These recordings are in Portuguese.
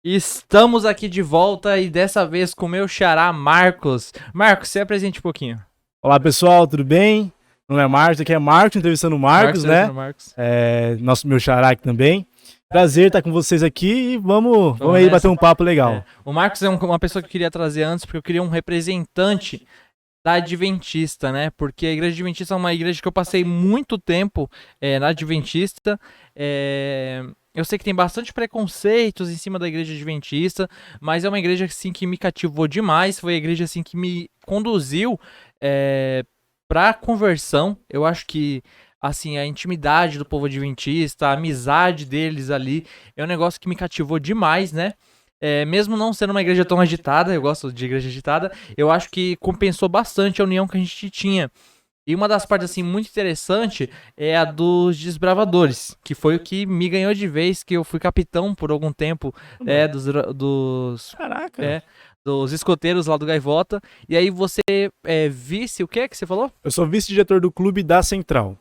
Estamos aqui de volta e dessa vez com o meu xará Marcos. Marcos, se apresente um pouquinho. Olá pessoal, tudo bem? Não é Marcos, aqui é Marcos entrevistando o Marcos, né? Marcos. Meu xará aqui também. Prazer estar com vocês aqui e vamos aí bater um papo legal. O Marcos é uma pessoa que eu queria trazer antes, porque eu queria um representante da Adventista, né? Porque a Igreja Adventista é uma igreja que eu passei muito tempo na Adventista. Eu sei que tem bastante preconceitos em cima da Igreja Adventista, mas é uma igreja assim, que me cativou demais. Foi a igreja assim, que me conduziu para a conversão. Eu acho que assim, a intimidade do povo adventista, a amizade deles ali, é um negócio que me cativou demais, né? Mesmo não sendo uma igreja tão agitada, eu gosto de igreja agitada, eu acho que compensou bastante a união que a gente tinha. E uma das partes, assim, muito interessante é a dos desbravadores, que foi o que me ganhou de vez, que eu fui capitão por algum tempo, Caraca! Dos escoteiros lá do Gaivota. E aí você vice, o que é que você falou? Eu sou vice-diretor do clube da Central.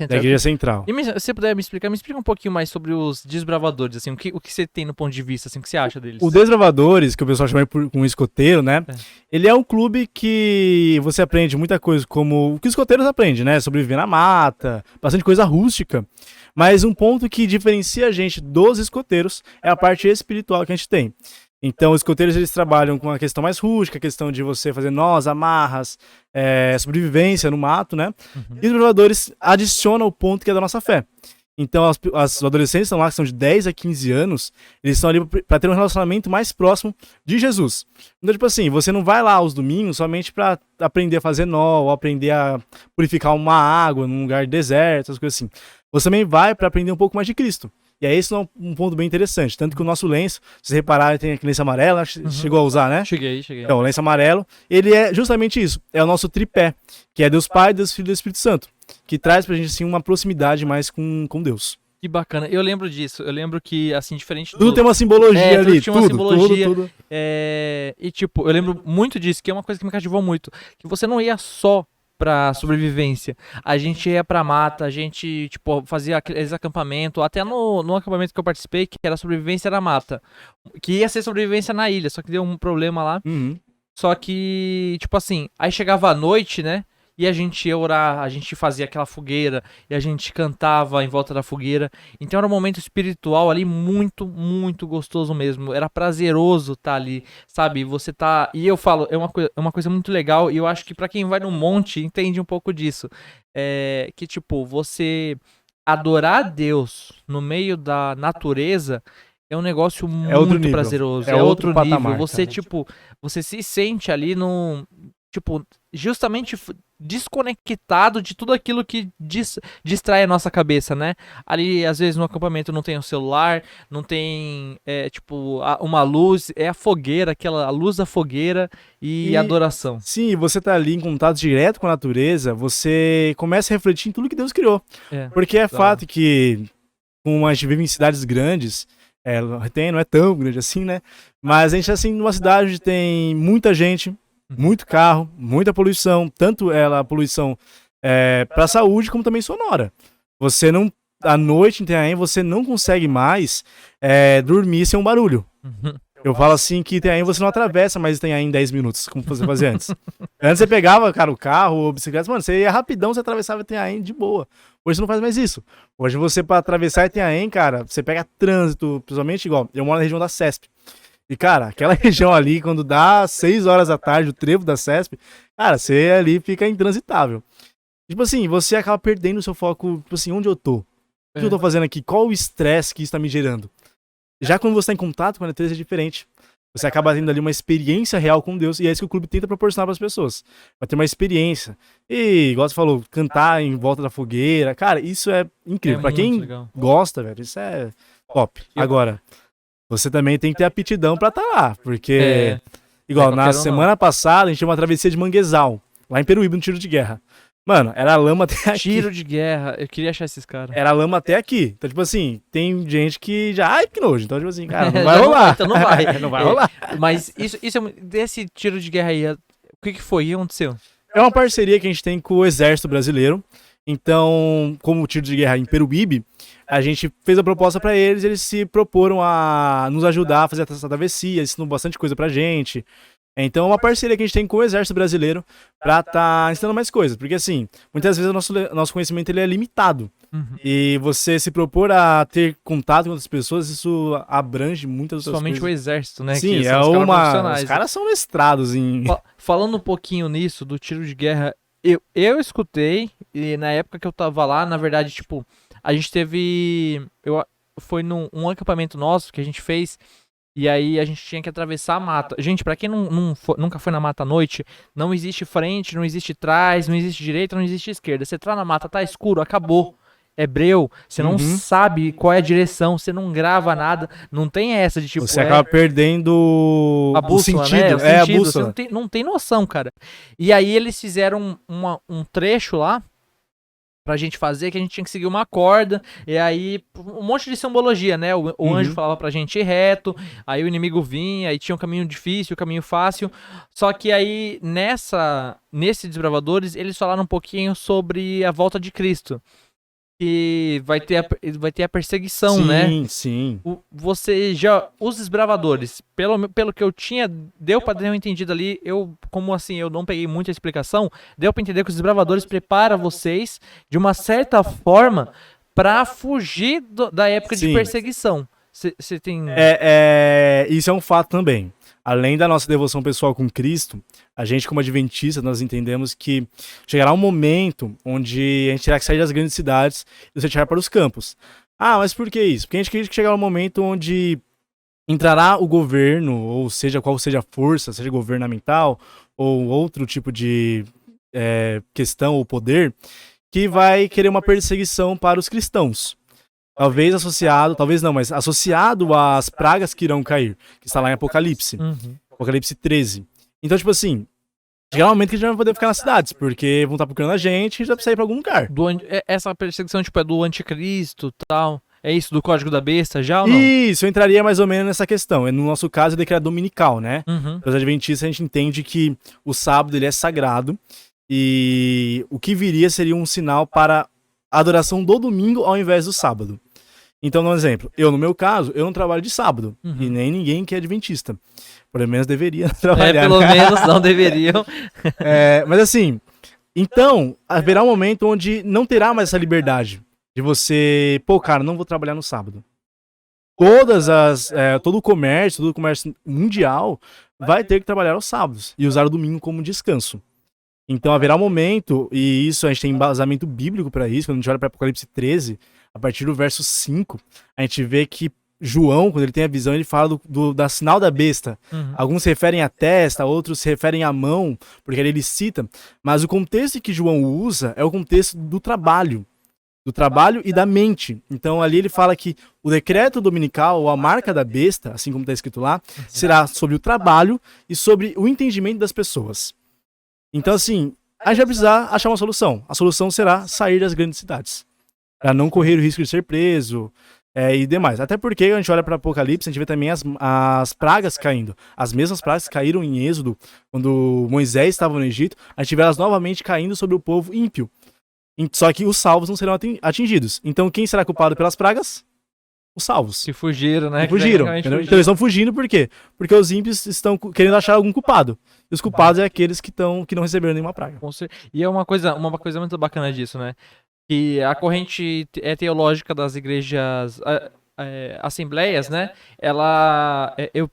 Da Igreja Central. E se você puder me explica um pouquinho mais sobre os desbravadores, assim, o que você tem no ponto de vista, assim, o que você acha deles? O Desbravadores, que o pessoal chama por um escoteiro, né? Ele é um clube que você aprende muita coisa, como o que os escoteiros aprendem, né? Sobreviver na mata, bastante coisa rústica. Mas um ponto que diferencia a gente dos escoteiros é a parte espiritual que a gente tem. Então, os escoteiros, eles trabalham com a questão mais rústica, a questão de você fazer nós, amarras, sobrevivência no mato, né? Uhum. E os desbravadores adicionam o ponto que é da nossa fé. Então, os adolescentes estão lá, que são de 10 a 15 anos, eles estão ali para ter um relacionamento mais próximo de Jesus. Então, tipo assim, você não vai lá aos domingos somente para aprender a fazer nó, ou aprender a purificar uma água num lugar deserto, essas coisas assim. Você também vai para aprender um pouco mais de Cristo. E aí esse é um ponto bem interessante. Tanto que o nosso lenço, se vocês repararem, tem aquele lenço amarelo, chegou a usar, né? Cheguei. Então, o lenço amarelo, ele é justamente isso. É o nosso tripé, que é Deus Pai, Deus Filho e Deus Espírito Santo. Que traz pra gente, assim, uma proximidade mais com Deus. Que bacana. Eu lembro disso. Eu lembro que, assim, diferente Tudo tem uma simbologia ali. Tudo. E, tipo, eu lembro muito disso, que é uma coisa que me cativou muito. Que você não ia só pra sobrevivência. A gente ia pra mata, a gente, tipo, fazia aqueles acampamentos, até no acampamento que eu participei, que era sobrevivência na mata. Que ia ser sobrevivência na ilha, só que deu um problema lá. Uhum. Só que, tipo assim, aí chegava a noite, né? E a gente ia orar, a gente fazia aquela fogueira, e a gente cantava em volta da fogueira. Então era um momento espiritual ali muito, muito gostoso mesmo. Era prazeroso estar ali, sabe? Você tá... E eu falo, é uma coisa muito legal, e eu acho que pra quem vai no monte, entende um pouco disso. Que, tipo, você adorar a Deus no meio da natureza é um negócio muito prazeroso. É outro nível. Você, tipo, você se sente ali num... Tipo, justamente desconectado de tudo aquilo que distrai a nossa cabeça, né? Ali, às vezes, no acampamento não tem o celular, não tem, uma luz, é a fogueira, a luz da fogueira e adoração. Sim, você tá ali em contato direto com a natureza, você começa a refletir em tudo que Deus criou. Porque é fato que, como a gente vive em cidades grandes, não é tão grande assim, né? Mas a gente, assim, numa cidade onde tem muita gente, muito carro, muita poluição, tanto a poluição para a saúde como também sonora. Você não, à noite em Itanhaém, você não consegue mais dormir sem um barulho. Eu falo assim que Itanhaém você não atravessa mais Itanhaém em 10 minutos, como você fazia antes. Antes você pegava, cara, o carro ou bicicleta, mano, você ia rapidão, você atravessava Itanhaém de boa. Hoje você não faz mais isso. Hoje você, para atravessar Itanhaém, cara, você pega trânsito, principalmente igual, eu moro na região da CESP. E, cara, aquela região ali, quando dá 6 horas da tarde, o trevo da CESP, cara, você ali fica intransitável. Tipo assim, você acaba perdendo o seu foco, tipo assim, onde eu tô? O que eu tô fazendo aqui? Qual o estresse que isso tá me gerando? Já quando você tá em contato com a natureza é diferente. Você acaba tendo ali uma experiência real com Deus, e é isso que o clube tenta proporcionar para as pessoas. Vai ter uma experiência. E, igual você falou, cantar em volta da fogueira, cara, isso é incrível. Pra quem gosta, velho, isso é top. Agora... Você também tem que ter aptidão pra estar lá, porque, igual, na semana passada, a gente tinha uma travessia de manguezal, lá em Peruíbe, no tiro de guerra. Mano, era lama até aqui. Tiro de guerra, eu queria achar esses caras. Era lama até aqui. Então, tipo assim, tem gente que já, ai, que nojo. Então, tipo assim, cara, não vai rolar. Então não vai. Não vai rolar. Mas desse tiro de guerra aí, o que foi? O que aconteceu? É uma parceria que a gente tem com o Exército Brasileiro. Então, como o tiro de guerra em Peruíbe, a gente fez a proposta para eles, eles se proporam a nos ajudar a fazer essa travessia, ensinam bastante coisa pra gente. Então é uma parceria que a gente tem com o Exército Brasileiro pra estar ensinando mais coisas. Porque assim, muitas vezes o nosso conhecimento ele é limitado. E você se propor a ter contato com outras pessoas, isso abrange muitas outras Somente coisas. o Exército, né? Sim, que é são os caras uma... profissionais. Os caras são mestrados em... Falando um pouquinho nisso, do tiro de guerra, eu escutei, e na época que eu tava lá, na verdade, tipo, a gente teve... Foi um acampamento nosso que a gente fez, e aí a gente tinha que atravessar a mata. Gente, pra quem nunca foi na mata à noite, não existe frente, não existe trás, não existe direita, não existe esquerda. Você entrar na mata, tá escuro, acabou. É breu, você não sabe qual é a direção, você não grava nada, não tem essa de tipo... Você acaba perdendo a bússola, o sentido, né? O sentido, a bússola. você não tem noção, cara. E aí eles fizeram um trecho lá pra gente fazer, que a gente tinha que seguir uma corda, e aí um monte de simbologia, né? O anjo falava pra gente ir reto, aí o inimigo vinha, aí tinha um caminho difícil, um caminho fácil. Só que aí nesse Desbravadores, eles falaram um pouquinho sobre a volta de Cristo. Que vai ter a perseguição, sim, né? Sim, sim. Os desbravadores, pelo que eu tinha, deu pra ter um entendido ali, como assim, eu não peguei muita explicação, deu pra entender que os desbravadores preparam vocês, de uma certa forma, pra fugir da época de perseguição. Você tem... Isso é um fato também. Além da nossa devoção pessoal com Cristo, a gente, como adventista, nós entendemos que chegará um momento onde a gente terá que sair das grandes cidades e você tirar para os campos. Ah, mas por que isso? Porque a gente quer que chegará um momento onde entrará o governo, ou seja, qual seja a força, seja governamental, ou outro tipo de questão ou poder, que vai querer uma perseguição para os cristãos. Talvez associado às pragas que irão cair, que está lá em Apocalipse. Apocalipse 13. Então, tipo assim, chegará um momento que a gente não vai poder ficar nas cidades, porque vão estar procurando a gente vai sair pra algum lugar. Essa perseguição, tipo, é do anticristo e tal? É isso, do código da besta já ou não? Isso, eu entraria mais ou menos nessa questão. No nosso caso, é decreto dominical, né? Para os adventistas, a gente entende que o sábado ele é sagrado e o que viria seria um sinal para a adoração do domingo ao invés do sábado. Então, um exemplo, no meu caso, eu não trabalho de sábado, e nem ninguém que é adventista. Pelo menos deveria trabalhar. Pelo menos não deveriam. Mas assim, então, haverá um momento onde não terá mais essa liberdade de você, cara, não vou trabalhar no sábado. Todo o comércio mundial vai ter que trabalhar aos sábados e usar o domingo como descanso. Então haverá um momento, e isso a gente tem embasamento bíblico para isso, quando a gente olha para Apocalipse 13, a partir do verso 5, a gente vê que João, quando ele tem a visão, ele fala da sinal da besta. Alguns se referem à testa, outros se referem à mão, porque ele cita, mas o contexto que João usa é o contexto do trabalho e da mente. Então ali ele fala que o decreto dominical, ou a marca da besta, assim como está escrito lá, será sobre o trabalho e sobre o entendimento das pessoas. Então assim, a gente vai precisar achar uma solução. A solução será sair das grandes cidades, para não correr o risco de ser preso e demais. Até porque a gente olha para Apocalipse, a gente vê também as pragas caindo. As mesmas pragas que caíram em Êxodo, quando Moisés estava no Egito, a gente vê elas novamente caindo sobre o povo ímpio. Só que os salvos não serão atingidos. Então quem será culpado pelas pragas? Os salvos. Que fugiram, né? Que fugiram. Então eles estão fugindo por quê? Porque os ímpios estão querendo achar algum culpado. E os culpados é aqueles que não receberam nenhuma praga. E é uma coisa muito bacana disso, né? Que a corrente teológica das igrejas assembleias, né? Eu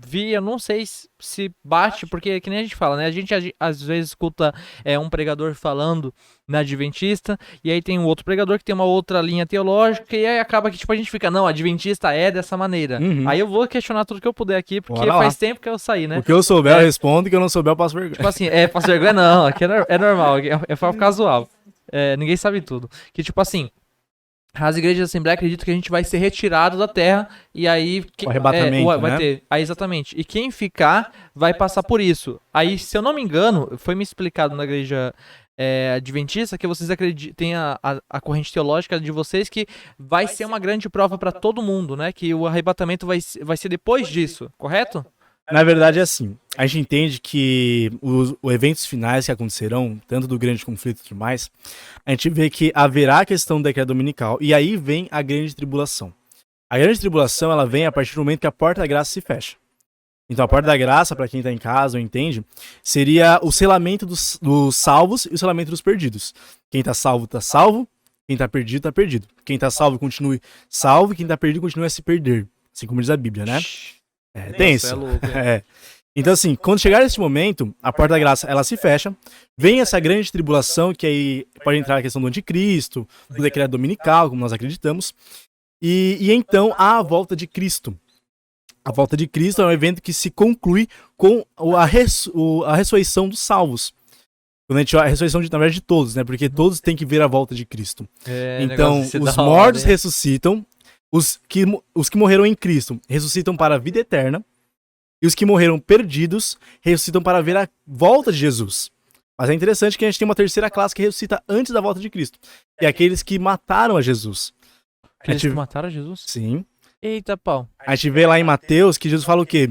vi, eu não sei se bate, porque que nem a gente fala, né? A gente às vezes escuta um pregador falando na Adventista, e aí tem um outro pregador que tem uma outra linha teológica, e aí acaba que tipo, a gente fica, não, Adventista é dessa maneira. Aí eu vou questionar tudo que eu puder aqui, porque faz tempo que eu saí, né? O que eu souber eu respondo, o que eu não souber eu passo vergonha. Tipo assim, passo vergonha não, aqui é normal, é casual. Ninguém sabe tudo. Que tipo assim, as igrejas da Assembleia acreditam que a gente vai ser retirado da terra e aí... O arrebatamento, vai né? ter. Aí, exatamente. E quem ficar vai passar por isso. Aí, se eu não me engano, foi me explicado na igreja adventista que vocês têm a corrente teológica de vocês que vai ser uma grande prova para todo mundo, né? Que o arrebatamento vai ser depois disso, correto? Na verdade é assim, a gente entende que os eventos finais que acontecerão, tanto do grande conflito e tudo mais, a gente vê que haverá a questão do decreto dominical, e aí vem a grande tribulação. A grande tribulação, ela vem a partir do momento que a porta da graça se fecha. Então a porta da graça, para quem está em casa ou entende, seria o selamento dos salvos e o selamento dos perdidos. Quem está salvo, quem está perdido, está perdido. Quem está salvo, continue salvo, e quem está perdido, continue a se perder. Assim como diz a Bíblia, né? É tenso. É. Então, assim, quando chegar esse momento, a porta da graça, ela se fecha, vem essa grande tribulação, que aí pode entrar a questão do anticristo, do decreto dominical, como nós acreditamos, e então há a volta de Cristo. A volta de Cristo é um evento que se conclui com a ressurreição dos salvos. Quando a gente, a ressurreição, na verdade, de todos, né? Porque todos têm que ver a volta de Cristo. Então, os mortos ressuscitam, os que morreram em Cristo ressuscitam para a vida eterna, e os que morreram perdidos ressuscitam para ver a volta de Jesus. Mas é interessante que a gente tem uma terceira classe que ressuscita antes da volta de Cristo, que é aqueles que mataram a Jesus. Aqueles que mataram a Jesus? Sim. Eita, pau. A gente vê lá em Mateus que Jesus fala o quê?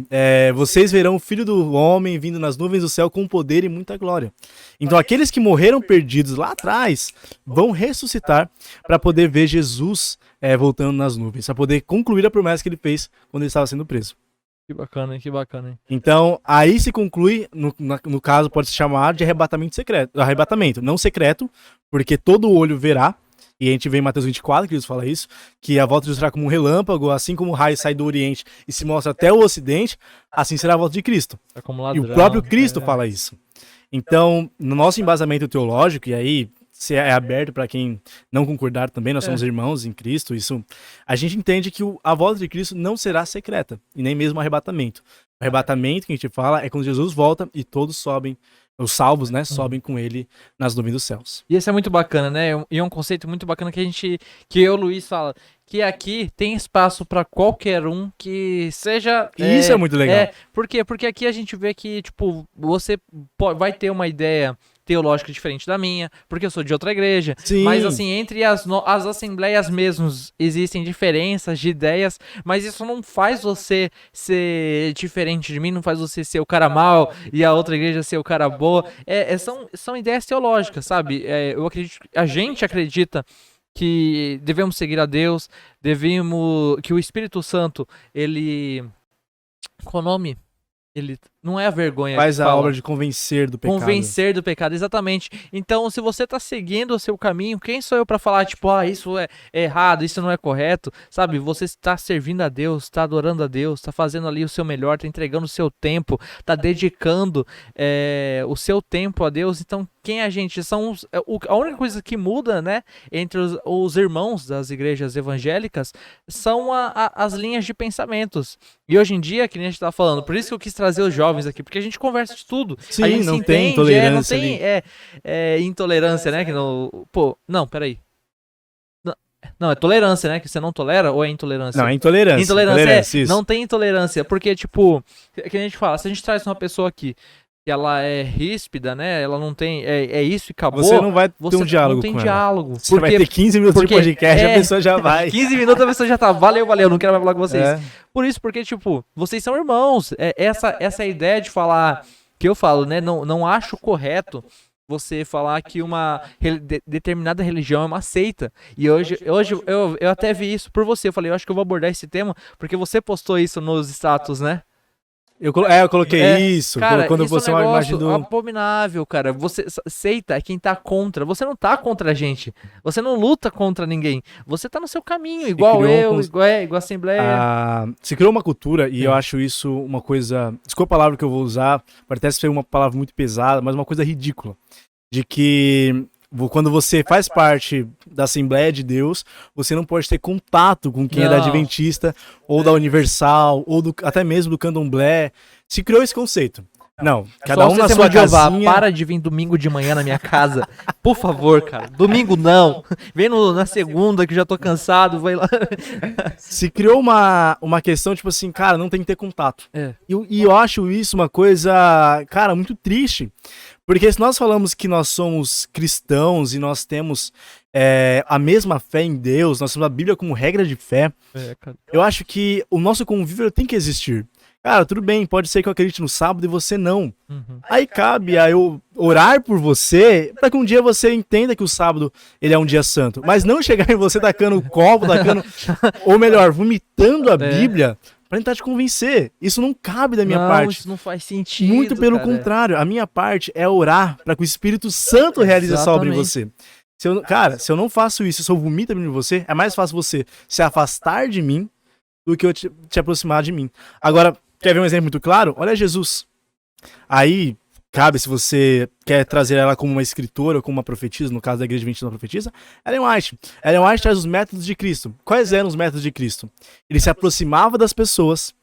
Vocês verão o Filho do Homem vindo nas nuvens do céu com poder e muita glória. Então aqueles que morreram perdidos lá atrás vão ressuscitar para poder ver Jesus voltando nas nuvens, para poder concluir a promessa que ele fez quando ele estava sendo preso. Que bacana, hein? Que bacana, hein? Então, aí se conclui, no caso pode se chamar de arrebatamento secreto. Arrebatamento, não secreto, porque todo olho verá. E a gente vê em Mateus 24, que Jesus fala isso, que a volta de Jesus será como um relâmpago, assim como o raio sai do Oriente e se mostra até o Ocidente, assim será a volta de Cristo. É como ladrão, e o próprio Cristo fala isso. Então, no nosso embasamento teológico, e aí se é aberto para quem não concordar também, nós somos irmãos em Cristo, isso, a gente entende que a volta de Cristo não será secreta, e nem mesmo o arrebatamento. O arrebatamento que a gente fala é quando Jesus volta e todos sobem, os salvos, né, sobem com ele nas nuvens dos céus. E isso é muito bacana, né? E é um conceito muito bacana que eu e o Luiz fala, que aqui tem espaço para qualquer um que seja... Isso é muito legal. Por quê? Porque aqui a gente vê que, tipo, você vai ter uma ideia teológica diferente da minha, porque eu sou de outra igreja. Sim. Mas assim, entre as assembleias mesmos existem diferenças de ideias, mas isso não faz você ser diferente de mim, não faz você ser o cara mau e a outra igreja ser o cara boa. São ideias teológicas, sabe? A gente acredita que devemos seguir a Deus, que o Espírito Santo, ele... Qual o nome? Ele não é a vergonha. Faz a obra de convencer do pecado. Convencer do pecado, exatamente. Então, se você tá seguindo o seu caminho, quem sou eu pra falar, tipo, isso é errado, isso não é correto, sabe? Você está servindo a Deus, está adorando a Deus, está fazendo ali o seu melhor, está entregando o seu tempo, está dedicando o seu tempo a Deus. Então, quem a gente a única coisa que muda, né, entre os irmãos das igrejas evangélicas são as linhas de pensamentos. E hoje em dia, que nem a gente tá falando, por isso que eu quis trazer os jovens aqui, porque a gente conversa de tudo. Sim, a gente não se tem entende, intolerância não tem intolerância, né? Que não, peraí. Não, é tolerância, né? Que você não tolera ou é intolerância? Não, é intolerância. Intolerância, não tem intolerância, porque, tipo, que a gente fala, se a gente traz uma pessoa aqui que ela é ríspida, né? Ela não tem... isso e acabou. Você não vai ter um diálogo com ela. Não tem diálogo. Você vai ter 15 minutos de podcast, a pessoa já vai. 15 minutos a pessoa já tá, valeu, não quero mais falar com vocês. Por isso, porque, tipo, vocês são irmãos. Essa ideia de falar, que eu falo, né? Não acho correto você falar que uma determinada religião é uma seita. E hoje eu até vi isso por você. Eu falei, eu acho que eu vou abordar esse tema, porque você postou isso nos status, né? Eu coloquei isso, cara, quando isso você é um negócio imagem do... abominável, cara. Você seita é quem tá contra. Você não tá contra a gente. Você não luta contra ninguém. Você tá no seu caminho, igual eu, igual a Assembleia. Se criou uma cultura, e eu acho isso uma coisa... Desculpa a palavra que eu vou usar, pode até ser uma palavra muito pesada, mas uma coisa ridícula. De que... Quando você faz parte da Assembleia de Deus, você não pode ter contato com quem é da Adventista, ou da Universal, ou até mesmo do Candomblé. Se criou esse conceito. Não, cada um na sua casinha... Para de vir domingo de manhã na minha casa. Por favor, cara. Domingo não. Vem na segunda que já tô cansado, vai lá. Se criou uma questão, tipo assim, cara, não tem que ter contato. E eu acho isso uma coisa, cara, muito triste. Porque se nós falamos que nós somos cristãos e nós temos a mesma fé em Deus, nós temos a Bíblia como regra de fé, eu acho que o nosso convívio tem que existir. Cara, tudo bem, pode ser que eu acredite no sábado e você não. Aí cabe a eu orar por você para que um dia você entenda que o sábado ele é um dia santo. Mas não chegar em você tacando copo, ou melhor, vomitando a Bíblia para tentar te convencer. Isso não cabe da minha parte. Isso não faz sentido. Muito pelo contrário, a minha parte é orar para que o Espírito Santo realize essa obra em você. Se eu não faço isso, se eu vomito em você, é mais fácil você se afastar de mim do que eu te aproximar de mim. Agora, quer ver um exemplo muito claro? Olha Jesus. Aí, cabe se você quer trazer ela como uma escritora ou como uma profetisa, no caso da Igreja Adventista profetisa, Ellen White. Ellen White traz os métodos de Cristo. Quais eram os métodos de Cristo? Ele se aproximava das pessoas,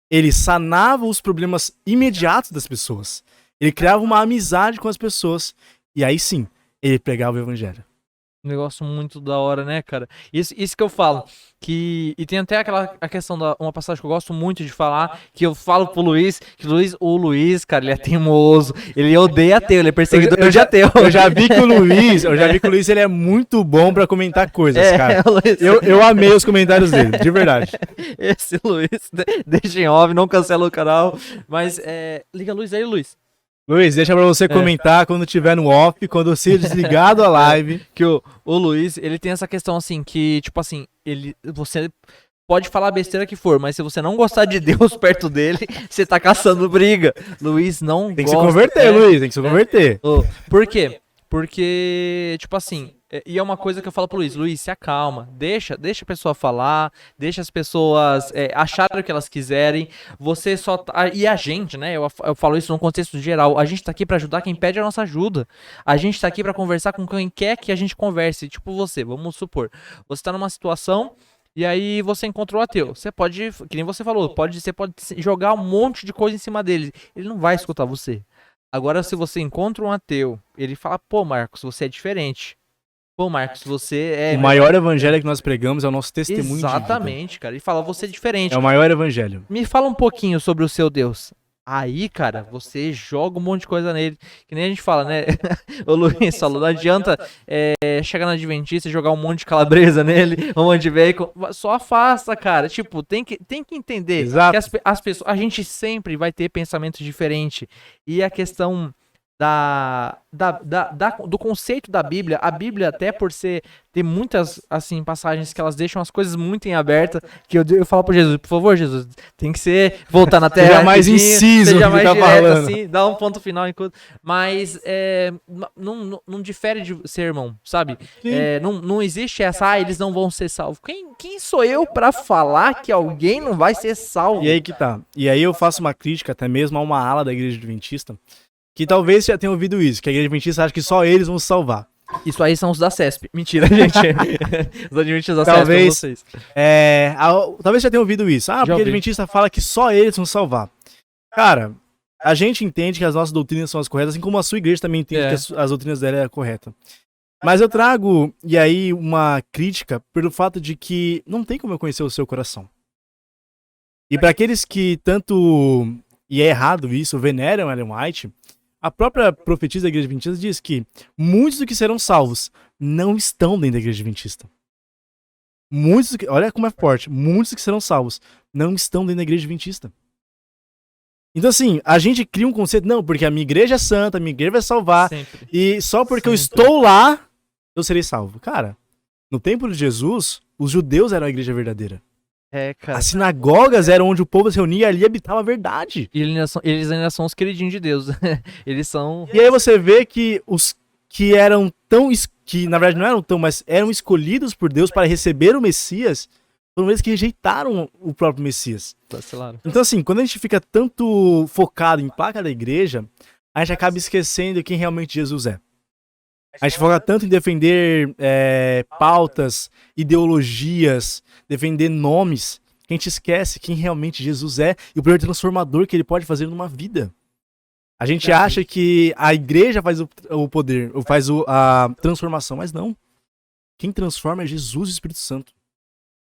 ele sanava os problemas imediatos das pessoas, ele criava uma amizade com as pessoas, e aí sim, ele pregava o evangelho. Um negócio muito da hora, né, cara? Isso que eu falo. E tem até a questão uma passagem que eu gosto muito de falar, que eu falo pro Luiz, que o Luiz, cara, ele é teimoso, ele odeia ateu, ele é perseguidor de ateu. Eu já vi que o Luiz, ele é muito bom pra comentar coisas, cara. Eu amei os comentários dele, de verdade. Esse Luiz, deixa em off, não cancela o canal, mas liga a luz aí, Luiz. Luiz, deixa pra você comentar quando tiver no off, quando você desligar da live. Que o Luiz, ele tem essa questão assim, que tipo assim, você pode falar a besteira que for, mas se você não gostar de Deus perto dele, você tá caçando briga. Luiz não tem que se converter, Luiz, tem que se converter. Por quê? Porque, tipo assim, e é uma coisa que eu falo pro Luiz, se acalma, deixa a pessoa falar, deixa as pessoas acharem o que elas quiserem, você só e a gente, né, eu falo isso num contexto geral, a gente tá aqui pra ajudar quem pede a nossa ajuda, a gente tá aqui pra conversar com quem quer que a gente converse, tipo você, vamos supor, você tá numa situação e aí você encontrou o ateu, você pode, que nem você falou, você pode jogar um monte de coisa em cima dele, ele não vai escutar você. Agora, se você encontra um ateu, ele fala, pô, Marcos, você é diferente. Pô, Marcos, você é... O maior evangelho que nós pregamos é o nosso testemunho. Exatamente, cara. Ele fala, você é diferente. É o maior evangelho. Me fala um pouquinho sobre o seu Deus. Aí, cara, você joga um monte de coisa nele. Que nem a gente fala, né? O Luiz falou, não adianta chegar na Adventista e jogar um monte de calabresa nele, um monte de bacon. Só afasta, cara. Tipo, tem que entender. Exato. Que as pessoas, a gente sempre vai ter pensamentos diferentes. E a questão do conceito da Bíblia, a Bíblia até por ter muitas assim passagens que elas deixam as coisas muito em aberta, que eu falo pro Jesus, por favor, Jesus, tem que voltar na terra, seja mais inciso, seja mais tá direto, falando. assim, dá um ponto final enquanto, mas não difere de sermão, sabe? Não existe essa, eles não vão ser salvos. Quem sou eu pra falar que alguém não vai ser salvo? E aí que tá. E aí eu faço uma crítica até mesmo a uma ala da Igreja Adventista, que talvez já tenha ouvido isso, que a Igreja Adventista acha que só eles vão se salvar. Isso aí são os da CESP. Mentira, gente. Os Adventistas da CESP são vocês. Talvez já tenha ouvido isso. Porque a Adventista fala que só eles vão se salvar. Cara, a gente entende que as nossas doutrinas são as corretas, assim como a sua igreja também entende que as doutrinas dela é correta. Mas eu trago, e aí, uma crítica pelo fato de que não tem como eu conhecer o seu coração. E para aqueles que tanto, e é errado isso, veneram Ellen White, a própria profetisa da Igreja Adventista diz que muitos do que serão salvos não estão dentro da Igreja Adventista. Olha como é forte. Muitos que serão salvos não estão dentro da Igreja Adventista. Então assim, a gente cria um conceito, não, porque a minha igreja é santa, a minha igreja vai salvar, sempre. E só porque eu estou lá, eu serei salvo. Cara, no tempo de Jesus, os judeus eram a igreja verdadeira. Cara. As sinagogas eram onde o povo se reunia e ali habitava a verdade. E eles ainda são os queridinhos de Deus. Eles são... E aí você vê que os que eram que na verdade não eram tão, mas eram escolhidos por Deus para receber o Messias, foram eles que rejeitaram o próprio Messias. Vacilaram. Então assim, quando a gente fica tanto focado em placa da igreja, a gente acaba esquecendo quem realmente Jesus é. A gente foca tanto em defender pautas, ideologias, defender nomes, que a gente esquece quem realmente Jesus é e o poder transformador que ele pode fazer numa vida. A gente acha que a igreja faz o poder, ou faz a transformação, mas não. Quem transforma é Jesus e o Espírito Santo.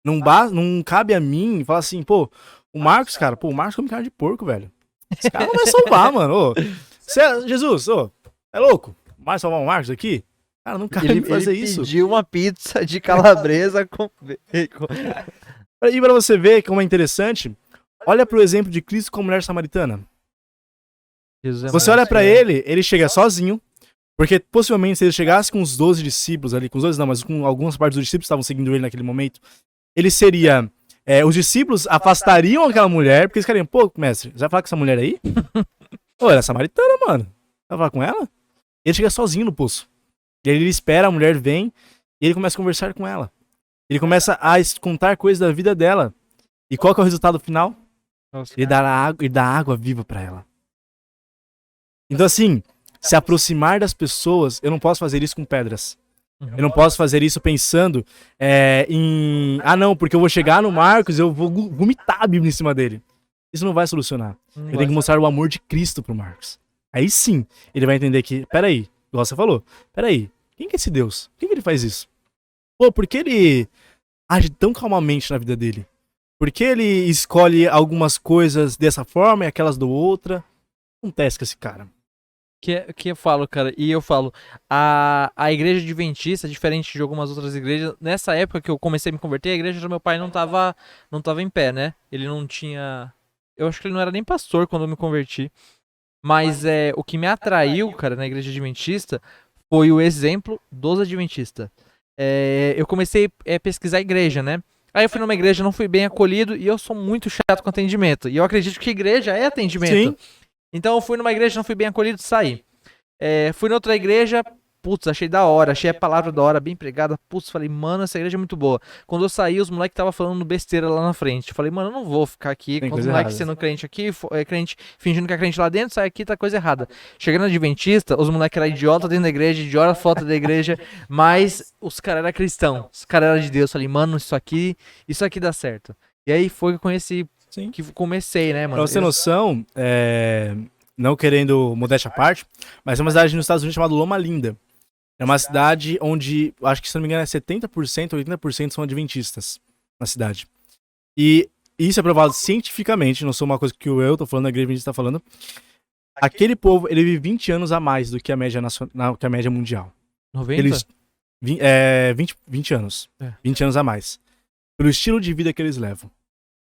Não cabe a mim falar assim, pô, o Marcos, cara, o Marcos come carne de porco, velho. Esse cara não vai salvar, mano. Jesus, é louco? Vai salvar o Marcos aqui? Cara, não cabe fazer isso. Ele pediu uma pizza de calabresa com bacon. E pra você ver como é interessante, Olha pro exemplo de Cristo com a mulher samaritana. Jesus Você olha pra ele chega sozinho, porque possivelmente se ele chegasse com os 12 discípulos ali, com os 12 não, mas com algumas partes dos discípulos que estavam seguindo ele naquele momento, ele seria... os discípulos afastariam aquela mulher, porque eles queriam, pô, mestre, você vai falar com essa mulher aí? Pô, ela é samaritana, mano. Vai falar com ela? Ele chega sozinho no poço. E aí ele espera, a mulher vem, e ele começa a conversar com ela. Ele começa a contar coisas da vida dela. E qual que é o resultado final? Nossa, Ele dá água viva pra ela. Então assim, se aproximar das pessoas, eu não posso fazer isso com pedras. Eu não posso fazer isso pensando em... Ah, não, porque eu vou chegar no Marcos, eu vou vomitar a Bíblia em cima dele. Isso não vai solucionar. Eu tenho que mostrar o amor de Cristo pro Marcos. Aí sim, ele vai entender que, peraí, igual você falou, peraí, quem que é esse Deus? Por que ele faz isso? Pô, por que ele age tão calmamente na vida dele? Por que ele escolhe algumas coisas dessa forma e aquelas do outra? O que acontece com esse cara? Que eu falo, cara, e eu falo, a igreja adventista, diferente de algumas outras igrejas, nessa época que eu comecei a me converter, a igreja do meu pai não tava em pé, né? Ele não tinha... Eu acho que ele não era nem pastor quando eu me converti. Mas o que me atraiu, cara, na igreja adventista foi o exemplo dos adventistas. Eu comecei a pesquisar igreja, né? Aí eu fui numa igreja, não fui bem acolhido e eu sou muito chato com atendimento. E eu acredito que igreja é atendimento. Sim. Então eu fui numa igreja, não fui bem acolhido e saí. Fui noutra igreja, putz, achei da hora, achei a palavra da hora, bem pregada. Putz, falei, mano, essa igreja é muito boa. Quando eu saí, os moleques estavam falando besteira lá na frente. Falei, mano, eu não vou ficar aqui Tem com os coisa moleques errada. sendo crente aqui, crente fingindo que é crente lá dentro, sai aqui, tá coisa errada. Chegando na Adventista, os moleques eram idiota dentro da igreja, idiota fora da igreja, mas os caras eram cristãos, os caras eram de Deus. Falei, mano, isso aqui dá certo. E aí foi que eu conheci, Sim. que comecei, né, mano? Pra você ter noção, não querendo modéstia à parte, mas é uma cidade nos Estados Unidos chamada Loma Linda. É uma cidade onde, acho que se não me engano, é 70%, 80% são adventistas na cidade. E isso é provado cientificamente, não sou uma coisa que eu tô falando, a igreja adventista tá falando. Aquele povo, ele vive 20 anos a mais do que a média nacional, que a média mundial. 90? Eles, 20 anos. 20 anos a mais. Pelo estilo de vida que eles levam.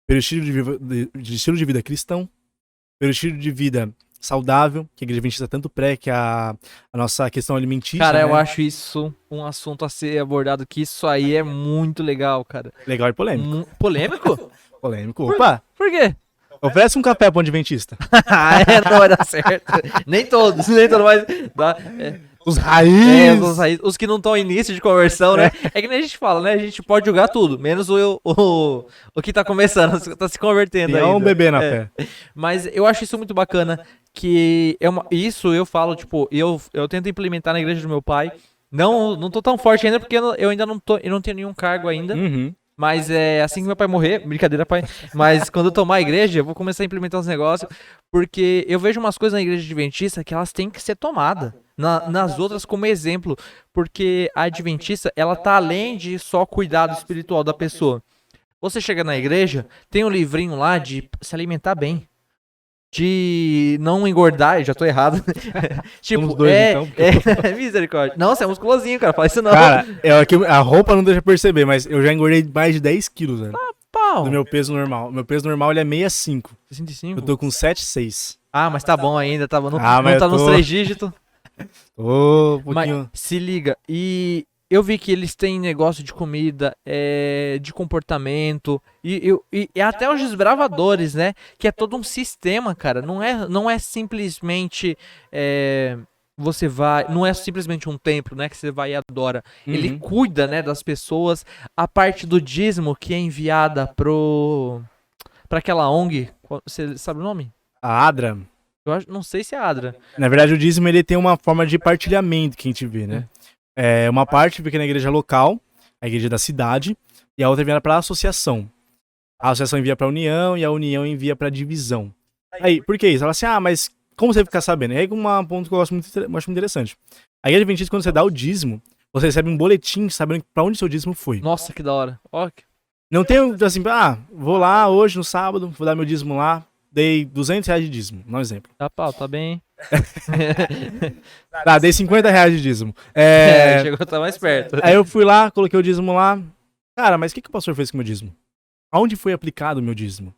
Pelo estilo de vida cristão. Pelo estilo de vida saudável, que a igreja adventista tanto que a nossa questão alimentícia. Cara, né? eu acho isso um assunto a ser abordado, que isso aí é muito legal, cara. Legal e polêmico. Polêmico? Polêmico. Opa! Por quê? Oferece um café pra um adventista. Não vai dar certo. Nem todos, mas... Os raízes. Os que não estão em início de conversão, né? É que nem a gente fala, né? A gente pode julgar tudo, menos o que tá começando, tá se convertendo ainda. É um bebê na fé. Mas eu acho isso muito bacana, que isso eu falo, tipo, eu tento implementar na igreja do meu pai. Não tô tão forte ainda, porque eu ainda não tenho nenhum cargo ainda. Uhum. Mas assim que meu pai morrer, brincadeira, pai. Mas quando eu tomar a igreja, eu vou começar a implementar os negócios. Porque eu vejo umas coisas na igreja adventista que elas têm que ser tomadas. Nas outras como exemplo. Porque a adventista, ela tá além de só cuidado espiritual da pessoa. Você chega na igreja, tem um livrinho lá de se alimentar bem. De não engordar, eu já tô errado. Tipo, somos dois, então, misericórdia. Não, você é musculosinho, cara, fala isso não. Cara, a roupa não deixa perceber, mas eu já engordei mais de 10 quilos, velho. Pau. Do meu peso normal. Meu peso normal ele é 65. 65? Eu tô com 7,6. Ah, mas tá bom ainda, tá bom. Não mas tá eu nos tô- 3 dígitos. Ô, Mas pouquinho. se liga, e eu vi que eles têm negócio de comida, de comportamento, e até os desbravadores, né? Que é todo um sistema, cara. Não é simplesmente você vai, não é simplesmente um templo, né? Que você vai e adora. Ele Uhum. cuida, né, das pessoas. A parte do dízimo que é enviada pra aquela ONG, você sabe o nome? A Adra, Não sei se é a Adra. na verdade o dízimo ele tem uma forma de partilhamento que a gente vê, né? Uma parte fica na igreja local, a igreja da cidade, e a outra envia para a associação. A associação envia para a união e a união envia para a divisão. Aí, por que isso? Ela assim, mas como você ficar sabendo? E aí um ponto que eu acho muito interessante. A igreja adventista, quando você dá o dízimo, você recebe um boletim sabendo para onde seu dízimo foi. Nossa, que da hora. Ó, Não tem assim, vou lá hoje no sábado, vou dar meu dízimo lá, dei R$200 de dízimo, um exemplo. tá pau, tá bem. Tá, dei R$50 de dízimo. Chegou, tá mais perto. Aí eu fui lá, coloquei o dízimo lá. Cara, mas o que o pastor fez com o meu dízimo? Aonde foi aplicado o meu dízimo?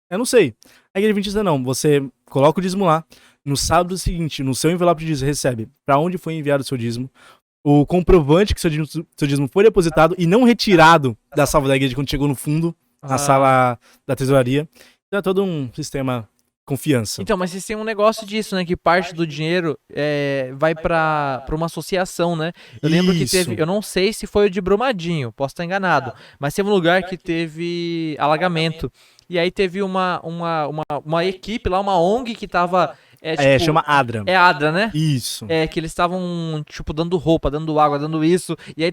Eu não sei. A igreja adventista não. Você coloca o dízimo lá. No sábado seguinte, no seu envelope de dízimo, recebe para onde foi enviado o seu dízimo. O comprovante que seu dízimo foi depositado e não retirado da salva da igreja quando chegou no fundo, na sala da tesouraria. Então é todo um sistema confiança. Então, mas vocês têm um negócio disso, né? Que parte do dinheiro vai pra uma associação, né? Eu lembro que teve, eu não sei se foi o de Brumadinho, posso estar enganado, mas teve um lugar que teve alagamento. E aí teve uma equipe lá, uma ONG que tava... tipo, chama ADRA. É ADRA, né? Isso. Que eles estavam, tipo, dando roupa, dando água, dando isso. E aí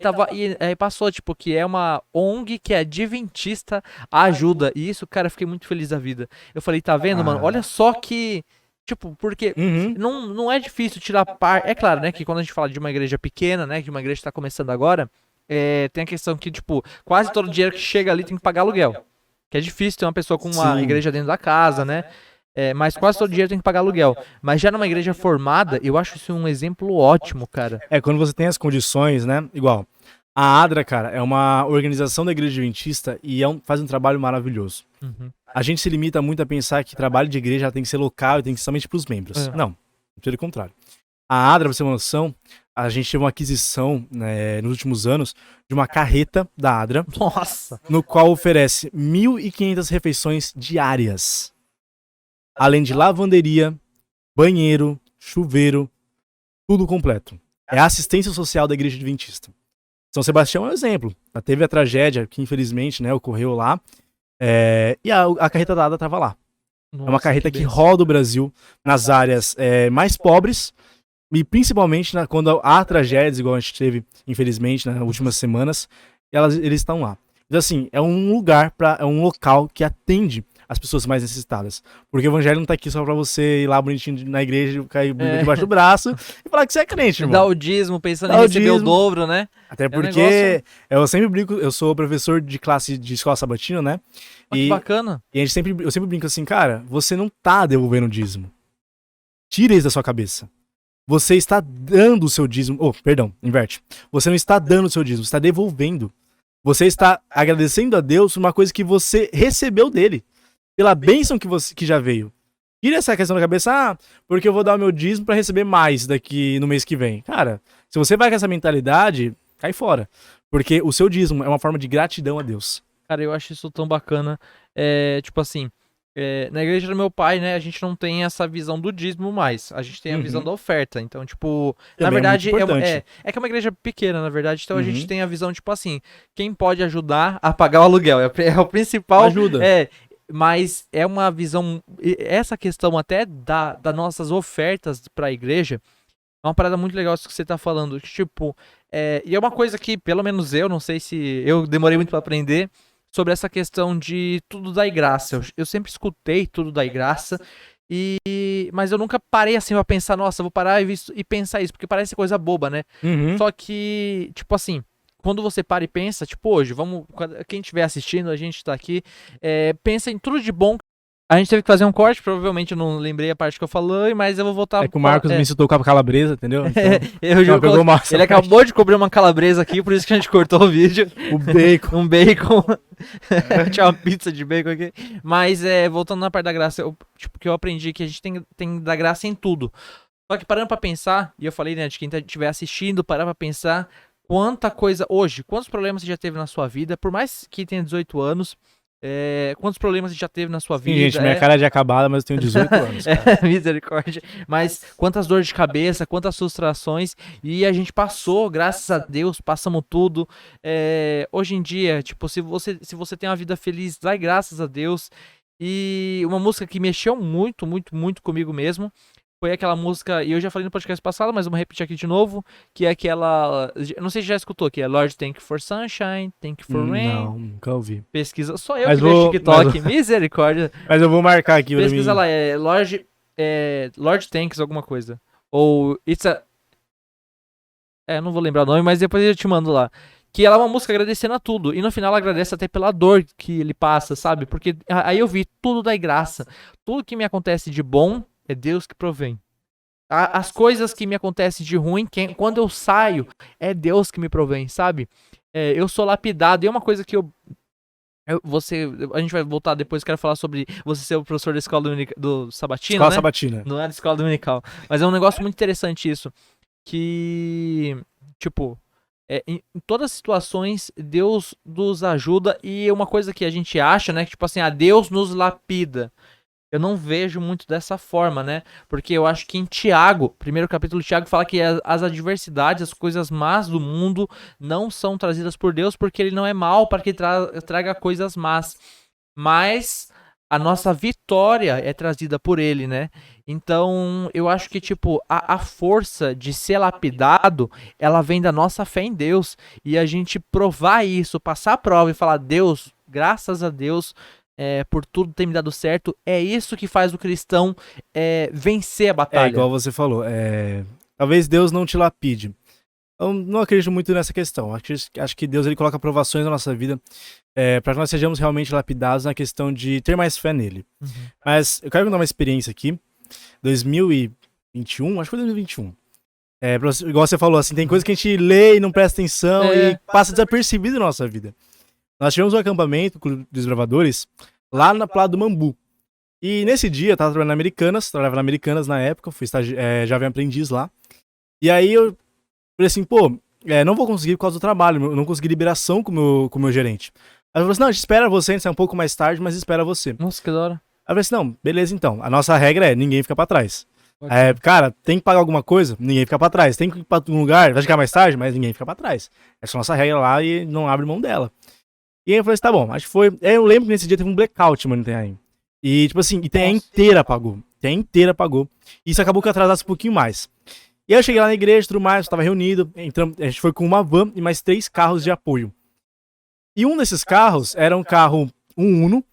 aí passou, tipo, que é uma ONG que é adventista ajuda. E isso, cara, eu fiquei muito feliz da vida. Eu falei, tá vendo, mano? Olha só que... Tipo, porque não é difícil tirar parte... É claro, né, que quando a gente fala de uma igreja pequena, né, que uma igreja tá começando agora, tem a questão que, tipo, quase todo o dinheiro que chega ali tem que pagar aluguel. Que é difícil ter uma pessoa com uma igreja dentro da casa, né? Mas quase todo dia tem que pagar aluguel. Mas já numa igreja formada, eu acho isso um exemplo ótimo, cara. Quando você tem as condições, né? Igual, a ADRA, cara, é uma organização da igreja adventista e faz um trabalho maravilhoso. A gente se limita muito a pensar que trabalho de igreja tem que ser local e tem que ser somente para os membros. Não, pelo contrário. A ADRA, pra você ter uma noção, a gente teve uma aquisição, né, nos últimos anos de uma carreta da ADRA. Nossa! No qual oferece 1.500 refeições diárias. Além de lavanderia, banheiro, chuveiro, tudo completo. É a assistência social da igreja adventista. São Sebastião é um exemplo. Teve a tragédia que infelizmente, né, ocorreu lá. E a carreta da ADRA estava lá. Nossa, é uma carreta que roda o Brasil nas áreas mais pobres e principalmente quando há tragédias, igual a gente teve, infelizmente, nas últimas semanas, eles estão lá. Então, assim, é um lugar, é um local que atende as pessoas mais necessitadas. Porque o evangelho não tá aqui só pra você ir lá bonitinho na igreja, cair debaixo do braço e falar que você é crente, irmão. Dá o dízimo, pensando em receber o dobro, né? Até porque eu sempre brinco, eu sou professor de classe de escola sabatina, né? Que bacana. E eu sempre brinco assim, cara, você não tá devolvendo o dízimo. Tira isso da sua cabeça. Você está dando o seu dízimo. Inverte. Você não está dando o seu dízimo, você está devolvendo. Você está agradecendo a Deus por uma coisa que você recebeu dele. Pela bênção que já veio. Tira essa questão da cabeça, porque eu vou dar o meu dízimo pra receber mais daqui no mês que vem. Cara, se você vai com essa mentalidade, cai fora. Porque o seu dízimo é uma forma de gratidão a Deus. Cara, eu acho isso tão bacana. Tipo assim, na igreja do meu pai, né, a gente não tem essa visão do dízimo mais. A gente tem a visão da oferta. Então, tipo, na verdade, é que é uma igreja pequena, na verdade. Então a gente tem a visão, tipo assim, quem pode ajudar a pagar o aluguel? É o principal. Ajuda. Mas é uma visão, essa questão até das nossas ofertas para a igreja, é uma parada muito legal isso que você tá falando, tipo, e é uma coisa que, pelo menos eu, não sei se eu demorei muito para aprender, sobre essa questão de tudo dar graça. Eu sempre escutei tudo dar graça, mas eu nunca parei assim pra pensar, nossa, vou parar e pensar isso, porque parece coisa boba, né? Só que, tipo assim, quando você para e pensa, tipo hoje, quem estiver assistindo, a gente tá aqui, pensa em tudo de bom. A gente teve que fazer um corte, provavelmente eu não lembrei a parte que eu falei, mas eu vou voltar... É que o Marcos me citou com a calabresa, entendeu? Então, ele acabou de cobrir uma calabresa aqui, por isso que a gente cortou o vídeo. O bacon. Um bacon. Tinha uma pizza de bacon aqui. Mas, voltando na parte da graça, que eu aprendi que a gente tem que dar graça em tudo. Só que parando pra pensar, e eu falei, né, de quem estiver assistindo, parar pra pensar... Quanta coisa hoje, quantos problemas você já teve na sua vida, por mais que tenha 18 anos, quantos problemas você já teve na sua vida? Sim, gente, minha cara é de acabada, mas eu tenho 18 anos. Misericórdia. Mas quantas dores de cabeça, quantas frustrações, e a gente passou, graças a Deus, passamos tudo. Hoje em dia, tipo, se você tem uma vida feliz, dá graças a Deus. E uma música que mexeu muito, muito, muito comigo mesmo, foi aquela música, e eu já falei no podcast passado, mas vamos repetir aqui de novo, que é aquela, eu não sei se já escutou, que é Lord, thank you for sunshine, thank you for rain. Não, nunca ouvi. Pesquisa, só eu que vejo TikTok, misericórdia. Mas eu vou marcar aqui. Pesquisa lá, Lord Thanks alguma coisa. Ou It's a... não vou lembrar o nome, mas depois eu te mando lá. Que ela é uma música agradecendo a tudo. E no final ela agradece até pela dor que ele passa, sabe? Porque aí eu vi tudo da graça. Tudo que me acontece de bom, é Deus que provém. As coisas que me acontecem de ruim, quando eu saio, é Deus que me provém, sabe? Eu sou lapidado. E é uma coisa que eu A gente vai voltar depois, quero falar sobre você ser o professor da escola do Sabatina, Escola né? Sabatina. Não é da escola dominical. Mas é um negócio muito interessante isso. Que, tipo, em todas as situações, Deus nos ajuda. E uma coisa que a gente acha, né? Que, tipo assim, Deus nos lapida. Eu não vejo muito dessa forma, né? Porque eu acho que em Tiago, primeiro capítulo de Tiago, fala que as adversidades, as coisas más do mundo não são trazidas por Deus, porque ele não é mal para que traga coisas más. Mas a nossa vitória é trazida por ele, né? Então, eu acho que, tipo, a força de ser lapidado, ela vem da nossa fé em Deus. E a gente provar isso, passar a prova e falar, Deus, graças a Deus, por tudo ter me dado certo, é isso que faz o cristão vencer a batalha. Igual você falou, talvez Deus não te lapide. Eu não acredito muito nessa questão. Acho que Deus ele coloca provações na nossa vida para que nós sejamos realmente lapidados na questão de ter mais fé nele. Uhum. Mas eu quero contar uma experiência aqui. 2021, acho que foi 2021. Igual você falou, assim, tem coisa que a gente lê e não presta atenção e passa desapercebido na nossa vida. Nós tivemos um acampamento com os desbravadores lá na Praia do Mambu. E nesse dia eu tava trabalhava na Americanas na época, fui jovem aprendiz lá. E aí eu falei assim, não vou conseguir por causa do trabalho, eu não consegui liberação com o meu gerente. Aí ele falou assim, não, a gente espera você, a gente sai um pouco mais tarde, mas espera você. Nossa, que da hora. Aí eu falei assim, não, beleza então, a nossa regra é ninguém fica pra trás. Cara, tem que pagar alguma coisa, ninguém fica pra trás. Tem que ir pra um lugar, vai chegar mais tarde, mas ninguém fica pra trás. Essa é a nossa regra lá e não abre mão dela. E aí eu falei assim, tá bom, acho que foi... Eu lembro que nesse dia teve um blackout, mano, no Itanhaém. E, tipo assim, Itanhaém inteira apagou. Itanhaém inteira apagou. E isso acabou que atrasasse um pouquinho mais. E aí eu cheguei lá na igreja e tudo mais, eu tava reunido. A gente foi com uma van e mais 3 carros de apoio. E um desses carros era um carro, um Uno.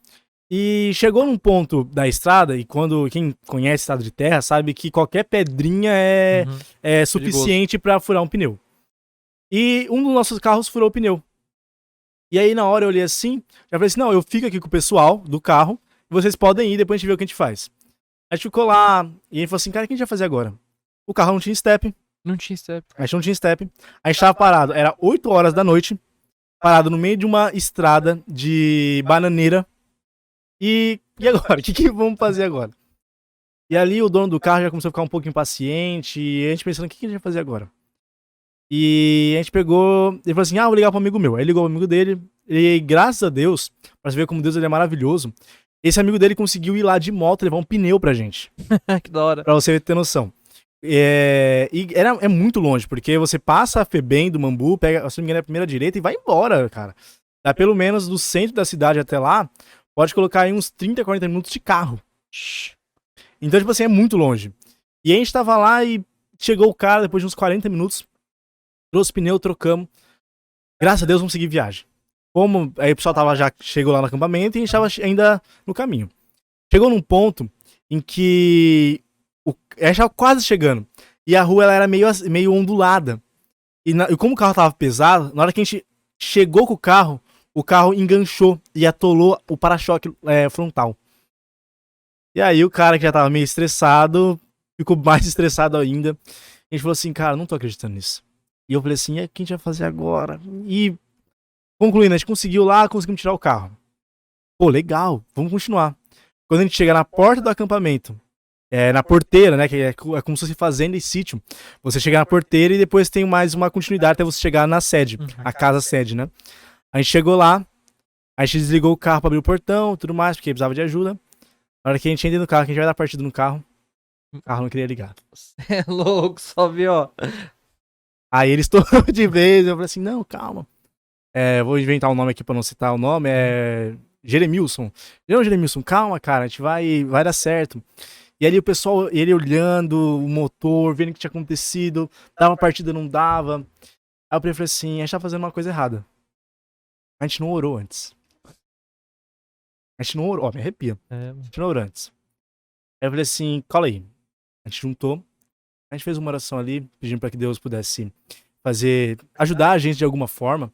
E chegou num ponto da estrada, e quem conhece estrada de terra sabe que qualquer pedrinha é suficiente pra furar um pneu. E um dos nossos carros furou o pneu. E aí, na hora, eu olhei assim, já falei assim, não, eu fico aqui com o pessoal do carro, vocês podem ir, depois a gente vê o que a gente faz. A gente ficou lá, e ele falou assim, cara, o que a gente vai fazer agora? O carro não tinha step. Não tinha step. A gente não tinha step. A gente tava parado, era 8 horas da noite, parado no meio de uma estrada de bananeira. E agora? O que vamos fazer agora? E ali o dono do carro já começou a ficar um pouco impaciente, e a gente pensando, o que a gente vai fazer agora? E a gente pegou, ele falou assim, vou ligar pro amigo meu. Aí ele ligou pro amigo dele, e graças a Deus, pra você ver como Deus ele é maravilhoso, esse amigo dele conseguiu ir lá de moto levar um pneu pra gente. Que da hora. Pra você ter noção. É muito longe, porque você passa a FEBEM do Mambu, pega, se não me engano, a primeira direita e vai embora, cara. Dá pelo menos do centro da cidade até lá, pode colocar aí uns 30, 40 minutos de carro. Então, tipo assim, é muito longe. E a gente tava lá e chegou o cara, depois de uns 40 minutos, trouxe pneu, trocamos. Graças a Deus, vamos seguir viagem. Aí o pessoal chegou lá no acampamento e a gente tava ainda no caminho. Chegou num ponto em que a gente tava quase chegando. E a rua ela era meio ondulada. E como o carro tava pesado, na hora que a gente chegou com o carro enganchou e atolou o para-choque frontal. E aí o cara que já tava meio estressado, ficou mais estressado ainda. A gente falou assim, cara, não tô acreditando nisso. E eu falei assim, o que a gente vai fazer agora? E concluindo, a gente conseguimos tirar o carro. Pô, legal, vamos continuar. Quando a gente chega na porta do acampamento, na porteira, né, que é como se fosse fazenda e sítio, você chega na porteira e depois tem mais uma continuidade até você chegar na sede, a casa sede, né? A gente chegou lá, a gente desligou o carro pra abrir o portão, tudo mais, porque precisava de ajuda. Na hora que a gente entra no carro, que a gente vai dar partida no carro, o carro não queria ligar. Você é louco, só viu, ó. Aí ele estourou de vez, eu falei assim, não, calma. Vou inventar um nome aqui pra não citar o nome, Jeremilson. Não, Jeremilson, calma, cara, a gente vai dar certo. E ali o pessoal, ele olhando o motor, vendo o que tinha acontecido, dava partida, não dava. Aí eu falei assim, a gente tá fazendo uma coisa errada. A gente não orou antes. A gente não orou, me arrepia. A gente não orou antes. Aí eu falei assim, cola aí. A gente juntou. A gente fez uma oração ali, pedindo para que Deus pudesse ajudar a gente de alguma forma.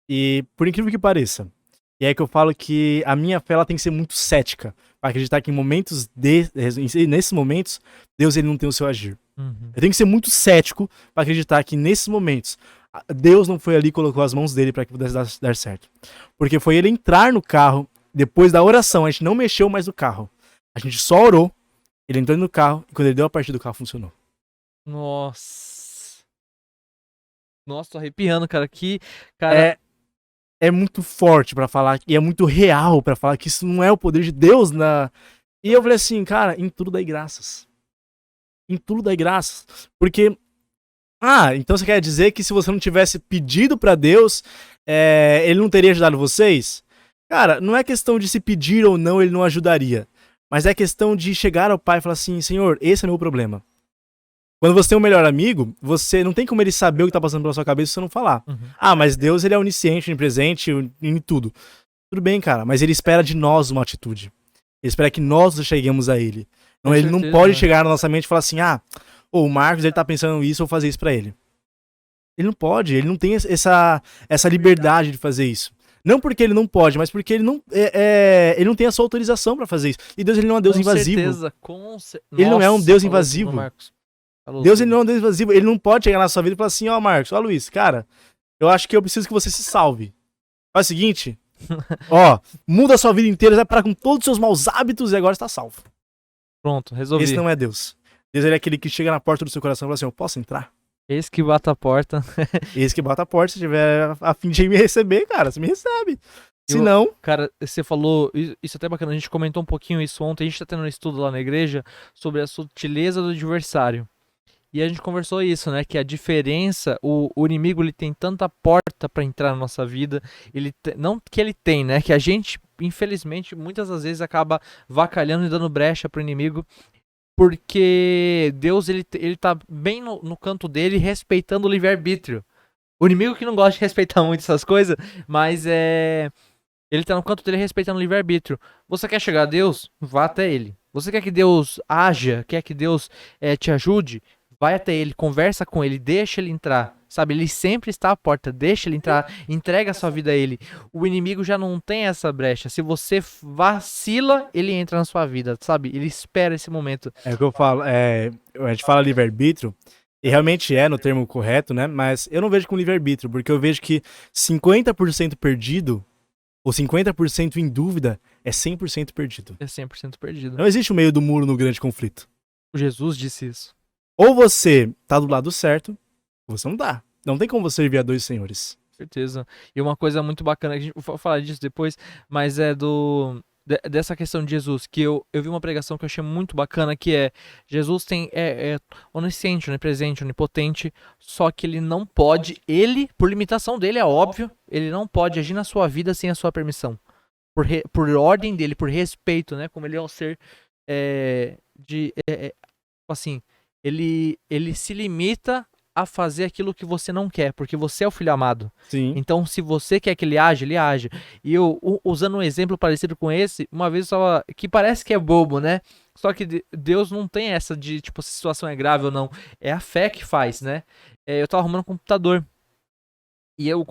E por incrível que pareça, e é que eu falo que a minha fé ela tem que ser muito cética, para acreditar que nesses momentos, Deus ele não tem o seu agir. Eu tenho que ser muito cético para acreditar que nesses momentos, Deus não foi ali e colocou as mãos dele para que pudesse dar certo. Porque foi ele entrar no carro, depois da oração, a gente não mexeu mais no carro. A gente só orou, ele entrou no carro, e quando ele deu a partida do carro, funcionou. Nossa. Nossa, tô arrepiando, cara. Cara... É muito forte pra falar, e é muito real pra falar que isso não é o poder de Deus na... E eu falei assim, cara, em tudo dai graças. Em tudo dai graças. Porque... então você quer dizer que se você não tivesse pedido pra Deus, ele não teria ajudado vocês? Cara, não é questão de se pedir ou não, ele não ajudaria. Mas é questão de chegar ao pai e falar assim, Senhor, esse é o meu problema. Quando você tem um melhor amigo, você não tem como ele saber o que tá passando pela sua cabeça se você não falar. Mas Deus, ele é onisciente, onipresente em tudo. Tudo bem, cara, mas ele espera de nós uma atitude. Ele espera que nós cheguemos a ele. Não, ele não pode chegar na nossa mente e falar assim, o Marcos, ele tá pensando isso, eu vou fazer isso pra ele. Ele não pode, ele não tem essa liberdade de fazer isso. Não porque ele não pode, mas porque ele não tem essa autorização pra fazer isso. E Deus, ele não é um Deus invasivo. Ele não é um Deus invasivo. Deus, ele não é um Deus invasivo. Ele não pode chegar na sua vida e falar assim, Marcos, Luiz, cara, eu acho que eu preciso que você se salve. Faz o seguinte, muda a sua vida inteira, vai parar com todos os seus maus hábitos e agora está salvo. Pronto, resolvi. Esse não é Deus. Deus, ele é aquele que chega na porta do seu coração e fala assim, eu posso entrar? Esse que bate a porta. Esse que bate a porta, se tiver a fim de me receber, cara, você me recebe. Se não... Cara, você falou, isso é até bacana, a gente comentou um pouquinho isso ontem, a gente tá tendo um estudo lá na igreja sobre a sutileza do adversário. E a gente conversou isso, né, que a diferença, o inimigo, ele tem tanta porta pra entrar na nossa vida, não que ele tem, né, que a gente, infelizmente, muitas das vezes acaba vacalhando e dando brecha pro inimigo, porque Deus, ele tá bem no canto dele, respeitando o livre-arbítrio. O inimigo que não gosta de respeitar muito essas coisas, mas ele tá no canto dele respeitando o livre-arbítrio. Você quer chegar a Deus? Vá até ele. Você quer que Deus haja? Quer que Deus te ajude? Vai até ele, conversa com ele, deixa ele entrar, sabe? Ele sempre está à porta, deixa ele entrar, entrega a sua vida a ele. O inimigo já não tem essa brecha. Se você vacila, ele entra na sua vida, sabe? Ele espera esse momento. É o que eu falo, a gente fala livre-arbítrio, e realmente no termo correto, né? Mas eu não vejo como livre-arbítrio, porque eu vejo que 50% perdido, ou 50% em dúvida, é 100% perdido. É 100% perdido. Não existe o meio do muro no grande conflito. O Jesus disse isso. Ou você tá do lado certo, ou você não tá. Não tem como você servir a dois senhores. Certeza. E uma coisa muito bacana, que a gente vai falar disso depois, mas dessa questão de Jesus, que eu vi uma pregação que eu achei muito bacana, que Jesus é onisciente, onipresente, onipotente, só que ele não pode, por limitação dele, é óbvio, ele não pode agir na sua vida sem a sua permissão. Por ordem dele, por respeito, né? Como ele é um ser assim... Ele se limita a fazer aquilo que você não quer, porque você é o filho amado. Sim. Então, se você quer que ele age, ele age. E eu, usando um exemplo parecido com esse, uma vez eu tava, que parece que é bobo, né? Só que Deus não tem essa de, tipo, se a situação é grave ou não. É a fé que faz, né? Eu tava arrumando um computador. E eu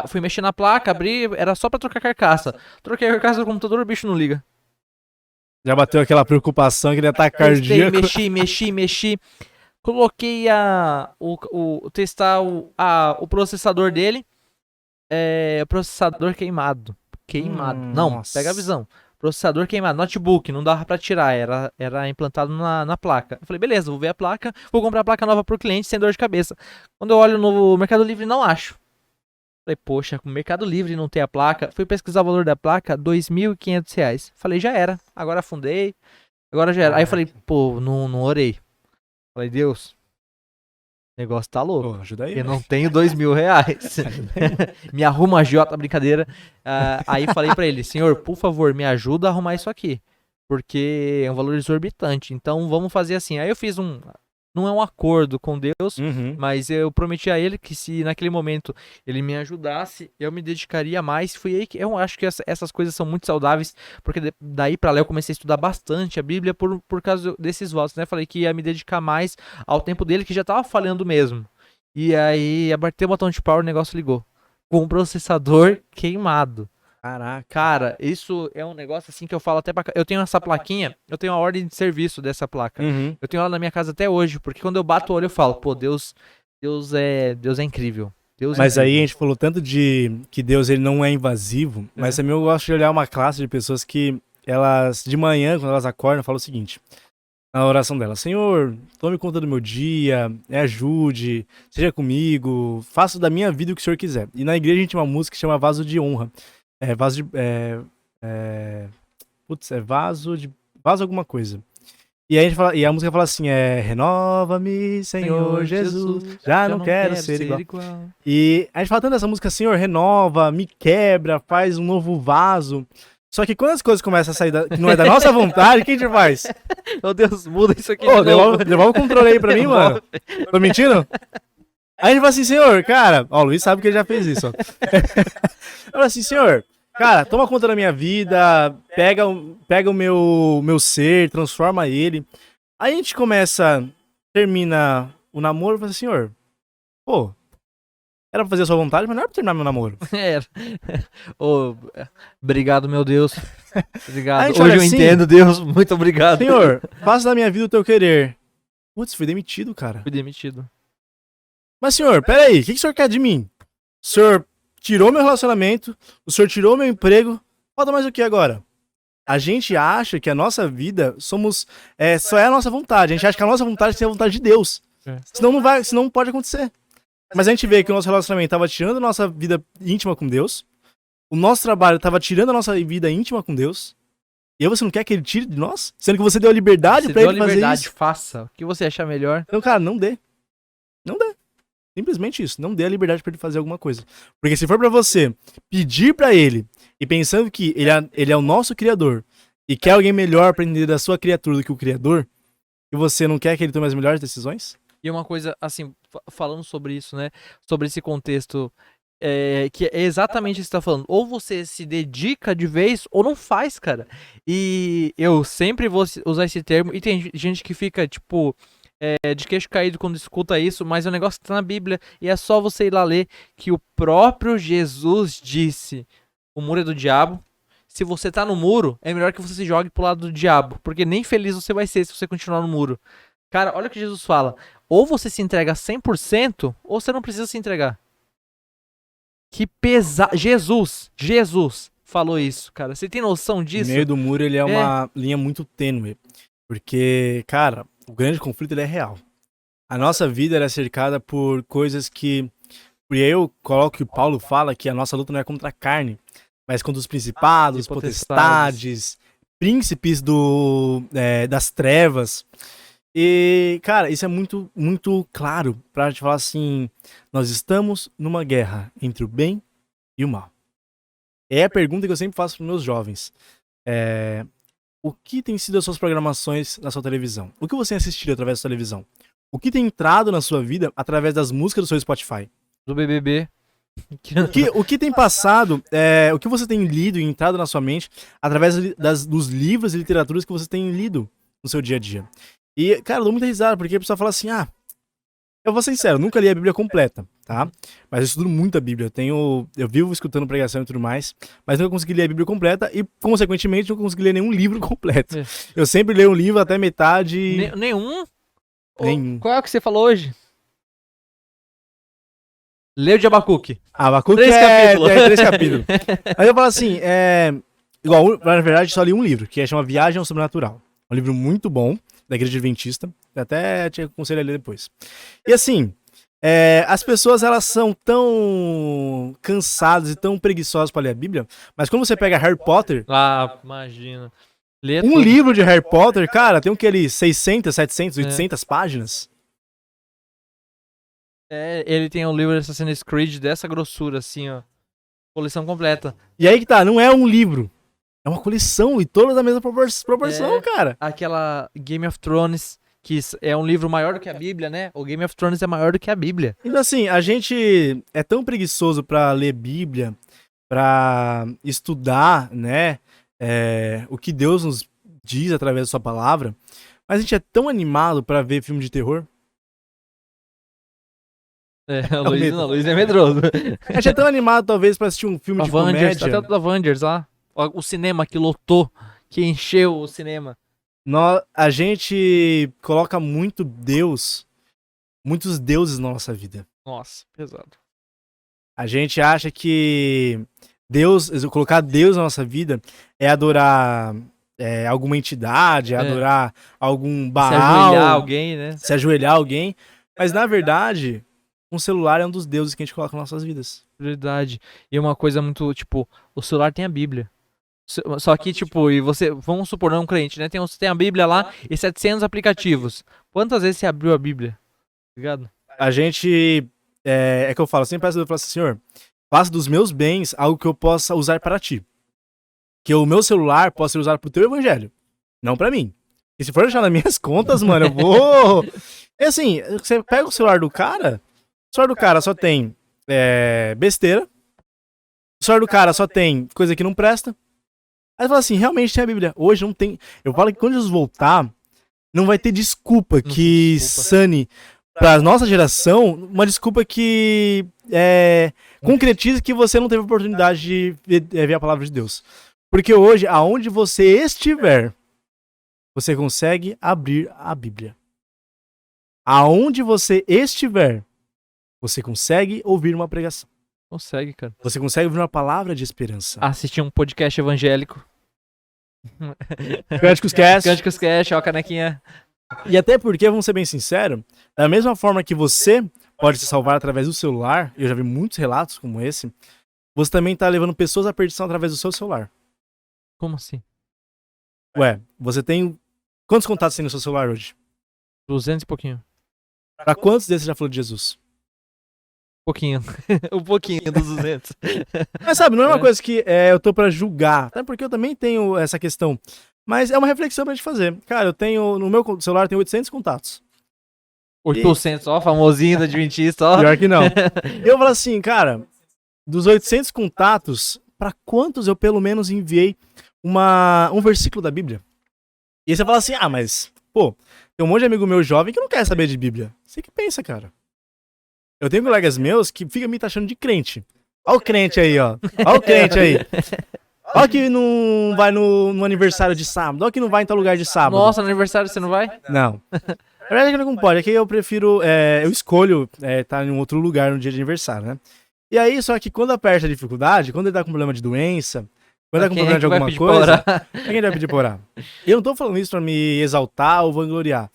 fui mexer na placa, abri, era só pra trocar carcaça. Troquei a carcaça do computador, o bicho não liga. Já bateu aquela preocupação que ele tá cardíaco. Mexi. Coloquei testar o processador dele. Processador queimado. Não, nossa. pega a visão. Processador queimado. Notebook, não dava pra tirar. Era implantado na placa. Eu falei, beleza, vou ver a placa. Vou comprar a placa nova pro cliente sem dor de cabeça. Quando eu olho no Mercado Livre, não acho. Falei, poxa, com o Mercado Livre não tem a placa. Fui pesquisar o valor da placa, R$ 2.500. Falei, já era. Agora afundei. Agora já era. Aí eu falei, pô, não orei. Falei, Deus, o negócio tá louco. Ajuda aí. Eu não tenho R$2.000. Me arruma a Jota, brincadeira. Aí falei pra ele, Senhor, por favor, me ajuda a arrumar isso aqui. Porque é um valor exorbitante. Então vamos fazer assim. Aí eu fiz não é um acordo com Deus, mas eu prometi a ele que se naquele momento ele me ajudasse, eu me dedicaria mais. Foi aí que eu acho que essas coisas são muito saudáveis, porque daí pra lá eu comecei a estudar bastante a Bíblia por causa desses votos, né? Falei que ia me dedicar mais ao tempo dele, que já tava falhando mesmo. E aí, apertei o botão de power, o negócio ligou. Com o processador queimado. Caraca. Cara, isso é um negócio assim que eu falo até pra... Eu tenho essa plaquinha, eu tenho a ordem de serviço dessa placa. Eu tenho ela na minha casa até hoje, porque quando eu bato o olho eu falo, pô, Deus é incrível. Deus Mas aí a incrível. gente falou tanto de que Deus ele não é invasivo, mas também eu gosto de olhar uma classe de pessoas que elas, de manhã, quando elas acordam, falam o seguinte, na oração delas: Senhor, tome conta do meu dia, me ajude, seja comigo, faça da minha vida o que o Senhor quiser. E na igreja a gente tem uma música que chama Vaso de Honra. É vaso de... Putz, é vaso de... Vaso alguma coisa. E, aí a gente fala, e a música fala assim, renova-me, Senhor Jesus, já não quero ser igual. E a gente fala tanto dessa música, Senhor, renova, me quebra, faz um novo vaso. Só que quando as coisas começam a sair que não é da nossa vontade, o que a gente faz? Meu Deus, muda isso aqui Ô, de novo. devolve o controle aí pra mim, mano. Tô mentindo? Aí a gente fala assim, Senhor, cara... Ó, o Luiz sabe que ele já fez isso, ó. Fala assim, Senhor... Cara, toma conta da minha vida, pega o meu ser, transforma ele. Aí a gente termina o namoro e fala assim, Senhor, pô, era pra fazer a sua vontade, mas não era pra terminar meu namoro. Era. Obrigado, meu Deus. Obrigado. Hoje eu assim, entendo, Deus. Muito obrigado. Senhor, faça da minha vida o teu querer. Putz, fui demitido, cara. Fui demitido. Mas, senhor, peraí, o que o senhor quer de mim? O senhor tirou meu relacionamento, o senhor tirou meu emprego, falta mais o que agora? A gente acha que a nossa vida só é a nossa vontade. A gente acha que a nossa vontade tem a vontade de Deus. Senão não pode acontecer. Mas a gente vê que o nosso relacionamento estava tirando a nossa vida íntima com Deus, o nosso trabalho estava tirando a nossa vida íntima com Deus, e aí você não quer que ele tire de nós? Sendo que você deu a liberdade pra ele fazer isso. Faça o que você achar melhor. Então, cara, não dê. Não dê. Simplesmente isso. Não dê a liberdade pra ele fazer alguma coisa. Porque se for pra você pedir pra ele, e pensando que ele é o nosso criador, e quer alguém melhor pra entender da sua criatura do que o criador, e você não quer que ele tome as melhores decisões? E uma coisa, assim, falando sobre isso, né? Sobre esse contexto, que é exatamente isso que você tá falando. Ou você se dedica de vez, ou não faz, cara. E eu sempre vou usar esse termo, e tem gente que fica, tipo... de queixo caído quando escuta isso, mas é um negócio que tá na Bíblia e é só você ir lá ler que o próprio Jesus disse: o muro é do diabo. Se você tá no muro, é melhor que você se jogue pro lado do diabo, porque nem feliz você vai ser se você continuar no muro. Cara, olha o que Jesus fala: ou você se entrega 100%, ou você não precisa se entregar. Que pesado. Jesus falou isso, cara. Você tem noção disso? O meio do muro, ele é uma linha muito tênue, porque, cara, o grande conflito ele é real. A nossa vida ela é cercada por coisas que... E aí eu coloco que o Paulo fala que a nossa luta não é contra a carne, mas contra os principados, potestades, príncipes das trevas. E, cara, isso é muito, muito claro pra gente falar assim, nós estamos numa guerra entre o bem e o mal. É a pergunta que eu sempre faço pros meus jovens. O que tem sido as suas programações na sua televisão? O que você tem assistido através da sua televisão? O que tem entrado na sua vida através das músicas do seu Spotify? Do BBB. O que tem passado, o que você tem lido e entrado na sua mente através dos livros e literaturas que você tem lido no seu dia a dia? E, cara, eu dou muita risada, porque a pessoa fala assim, eu vou ser sincero, eu nunca li a Bíblia completa, tá? Mas eu estudo muito a Bíblia, eu vivo escutando pregação e tudo mais, mas nunca consegui ler a Bíblia completa e, consequentemente, nunca consegui ler nenhum livro completo. Eu sempre leio um livro até metade... Nenhum? Nenhum. Qual é o que você falou hoje? Leu de Abacuque. Abacuque 3 capítulos. 3 capítulos. Aí eu falo assim, igual, na verdade, só li um livro, que chama Viagem ao Sobrenatural. Um livro muito bom, da Igreja Adventista. Até te aconselho a ler depois. E assim, as pessoas, elas são tão cansadas e tão preguiçosas para ler a Bíblia, mas quando você pega Harry Potter... imagina. Livro de Harry Potter, cara, tem o que ali? 600, 700, 800 páginas? Ele tem um livro de Assassin's Creed dessa grossura, assim, ó. Coleção completa. E aí que tá, não é um livro. É uma coleção e todas da mesma proporção, cara. Aquela Game of Thrones, que é um livro maior do que a Bíblia, né? O Game of Thrones é maior do que a Bíblia. Então assim, a gente é tão preguiçoso pra ler Bíblia, pra estudar, né? O que Deus nos diz através da sua palavra, mas a gente é tão animado pra ver filme de terror. O Luiz é medroso. A gente é tão animado, talvez, pra assistir um filme de comédia. Até o da Avengers lá. O cinema que lotou, que encheu o cinema. A gente coloca muitos deuses na nossa vida. Nossa, pesado. A gente acha que Deus, colocar Deus na nossa vida é adorar alguma entidade, adorar algum Baal. Se ajoelhar alguém, né? Se ajoelhar alguém. Mas, na verdade, um celular é um dos deuses que a gente coloca nas nossas vidas. Verdade. E uma coisa muito, tipo, o celular tem a Bíblia. Só que, tipo, e você, vamos supor, não é um crente, né? Tem a Bíblia lá e 700 aplicativos. Quantas vezes você abriu a Bíblia? Ligado? A gente, é que eu falo, sempre peço a Deus, eu falo assim, Senhor, faça dos meus bens algo que eu possa usar para ti. Que o meu celular possa ser usado pro teu evangelho, não para mim. E se for deixar nas minhas contas, mano, eu vou... É assim, você pega o celular do cara só tem besteira, o celular do cara só tem coisa que não presta. Aí você fala assim, realmente tem a Bíblia. Hoje não tem... Eu falo que quando Jesus voltar, não vai ter desculpa que sane pra nossa geração, uma desculpa que concretize que você não teve oportunidade de ver a palavra de Deus. Porque hoje, aonde você estiver, você consegue abrir a Bíblia. Aonde você estiver, você consegue ouvir uma pregação. Consegue, cara. Você consegue ouvir uma palavra de esperança. Assistir um podcast evangélico. Cânticos Cast. Cânticos Cast, ó a canequinha. E até porque, vamos ser bem sinceros, da mesma forma que você pode se salvar através do celular, eu já vi muitos relatos como esse, você também tá levando pessoas à perdição através do seu celular. Como assim? Ué, você tem... Quantos contatos tem no seu celular hoje? 200 e pouquinho. Pra quantos desses você já falou de Jesus? Pouquinho. Um pouquinho dos 200. Mas sabe, não é uma coisa que eu tô pra julgar. Até porque eu também tenho essa questão. Mas é uma reflexão pra gente fazer. Cara, eu tenho... No meu celular eu tenho 800 contatos. 800, ó, famosinho da Adventista, ó. Pior que não. Eu falo assim, cara, dos 800 contatos, pra quantos eu pelo menos enviei um versículo da Bíblia? E aí você fala assim, mas, pô, tem um monte de amigo meu jovem que não quer saber de Bíblia. Você que pensa, cara. Eu tenho colegas meus que ficam me taxando de crente. Ó o crente aí, ó. Ó o crente aí. Ó que não vai no aniversário de sábado. Ó que não vai em tal lugar de sábado. Nossa, no aniversário você não vai? Não. Na verdade é que não pode. É que eu prefiro... eu escolho estar em um outro lugar no dia de aniversário, né? E aí, só que quando aperta a dificuldade, quando ele tá com problema de doença, quando tá com problema de alguma coisa, quem vai pedir pra orar? Eu não tô falando isso pra me exaltar ou vangloriar.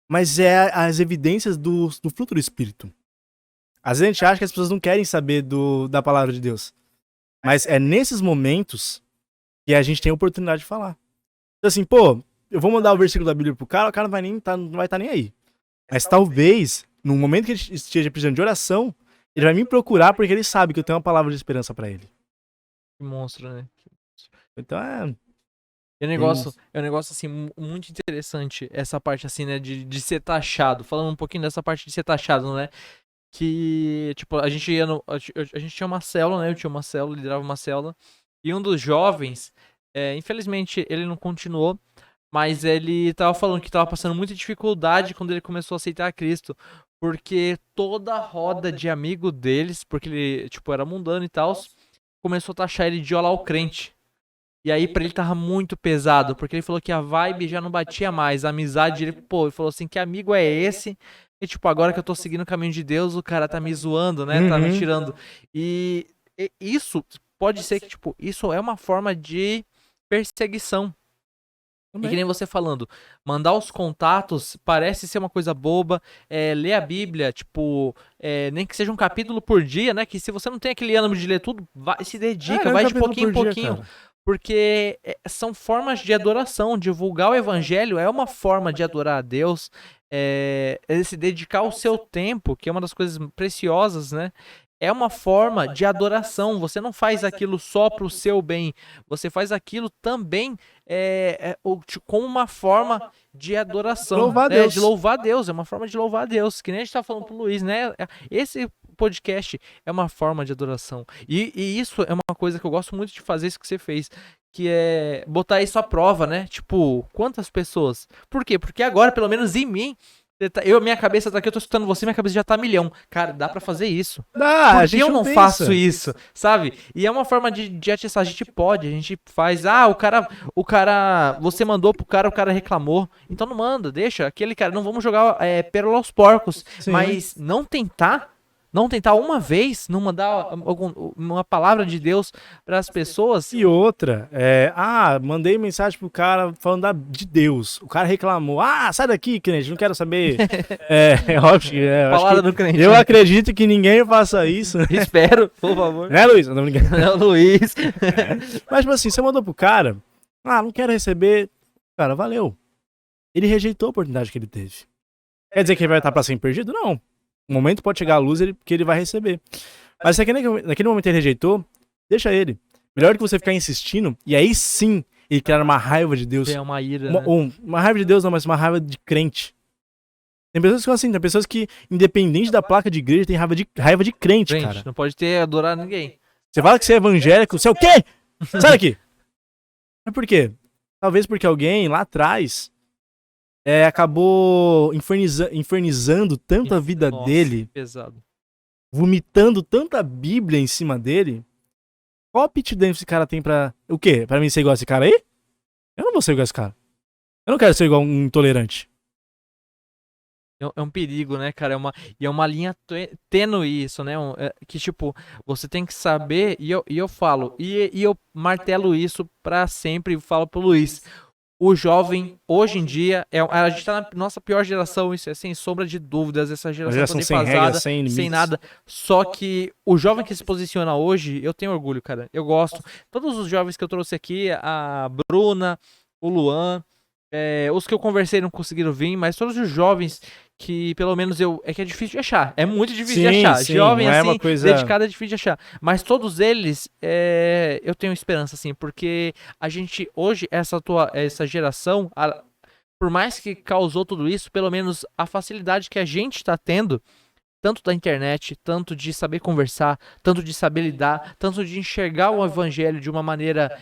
Mas é as evidências do fruto do Espírito. Às vezes a gente acha que as pessoas não querem saber da palavra de Deus. Mas é nesses momentos que a gente tem a oportunidade de falar. Então assim, pô, eu vou mandar o versículo da Bíblia pro cara, o cara não vai estar nem aí. Mas talvez, no momento que ele esteja precisando de oração, ele vai me procurar porque ele sabe que eu tenho uma palavra de esperança pra ele. Que monstro, né? Então É um negócio assim, muito interessante, essa parte assim, né, de ser taxado. Falando um pouquinho dessa parte de ser taxado, né? Que, tipo, a gente tinha uma célula, né? Eu tinha uma célula, liderava uma célula. E um dos jovens, infelizmente, ele não continuou, mas ele tava falando que tava passando muita dificuldade quando ele começou a aceitar Cristo. Porque toda a roda de amigo deles, porque ele, tipo, era mundano e tal, começou a taxar ele de olá o crente. E aí pra ele tava muito pesado, porque ele falou que a vibe já não batia mais, a amizade, ele falou assim, que amigo é esse? E tipo, agora que eu tô seguindo o caminho de Deus, o cara tá me zoando, né? Tá me tirando. E isso pode ser que, tipo, isso é uma forma de perseguição. E que nem você falando, mandar os contatos parece ser uma coisa boba, ler a Bíblia, tipo, nem que seja um capítulo por dia, né? Que se você não tem aquele ânimo de ler tudo, se dedica, vai de pouquinho em pouquinho. Dia, porque são formas de adoração, divulgar o evangelho é uma forma de adorar a Deus, se dedicar o seu tempo, que é uma das coisas preciosas, né? É uma forma de adoração. Você não faz aquilo só pro seu bem. Você faz aquilo também como uma forma de adoração. Louvar a Deus. De louvar a Deus. É uma forma de louvar a Deus. Que nem a gente tá falando pro Luiz, né? Esse podcast é uma forma de adoração. E isso é uma coisa que eu gosto muito de fazer, isso que você fez. Que é botar isso à prova, né? Tipo, quantas pessoas? Por quê? Porque agora, pelo menos em mim, minha cabeça tá aqui, eu tô escutando você, minha cabeça já tá a milhão. Cara, dá pra fazer isso. Dá, Por que eu não faço isso, sabe? E é uma forma de atestar, a gente pode, a gente faz, o cara, você mandou pro cara, o cara reclamou, então não manda, deixa, aquele cara, não vamos jogar pérola aos porcos, Sim. Mas não tentar, Não tentar uma vez, não mandar uma palavra de Deus para as pessoas. E outra, mandei mensagem pro cara falando de Deus. O cara reclamou. Sai daqui, crente, não quero saber. Óbvio. Palavra do crente. Eu acredito que ninguém faça isso. Espero, por favor. Né, Luiz? Não, não, Luiz. Mas, tipo assim, você mandou pro cara, não quero receber. Cara, valeu. Ele rejeitou a oportunidade que ele teve. Quer dizer que ele vai estar pra sempre perdido? Não. Um momento pode chegar a luz que ele vai receber. Mas se naquele momento ele rejeitou, deixa ele. Melhor do que você ficar insistindo, e aí sim ele criar uma raiva de Deus. É uma ira. Uma raiva de Deus não, mas uma raiva de crente. Tem pessoas que são assim, tem pessoas que, independente da placa de igreja, tem raiva de crente, cara. Não pode adorar ninguém. Você fala que você é evangélico, você é o quê? Sai daqui! Mas por quê? Talvez porque alguém lá atrás acabou infernizando tanto a vida dele, pesado. vomitando tanta Bíblia em cima dele. Qual aptidão esse cara tem pra... O quê? Pra mim ser igual a esse cara aí? Eu não vou ser igual a esse cara. Eu não quero ser igual um intolerante. É um perigo, né, cara? É uma linha tênue isso, né? Que, tipo, você tem que saber, e eu falo, e eu martelo isso pra sempre, falo pro Luiz. O jovem, hoje em dia, a gente tá na nossa pior geração, isso é sem sombra de dúvidas, essa geração sem regras, sem nada. Só que o jovem que se posiciona hoje, eu tenho orgulho, cara. Eu gosto. Todos os jovens que eu trouxe aqui, a Bruna, o Luan, os que eu conversei não conseguiram vir, mas todos os jovens que pelo menos é que é difícil de achar. É muito difícil de achar. Sim, jovem assim, uma coisa... dedicado é difícil de achar. Mas todos eles, eu tenho esperança, assim, porque a gente, hoje, essa geração, por mais que causou tudo isso, pelo menos a facilidade que a gente está tendo, tanto da internet, tanto de saber conversar, tanto de saber lidar, tanto de enxergar o evangelho de uma maneira,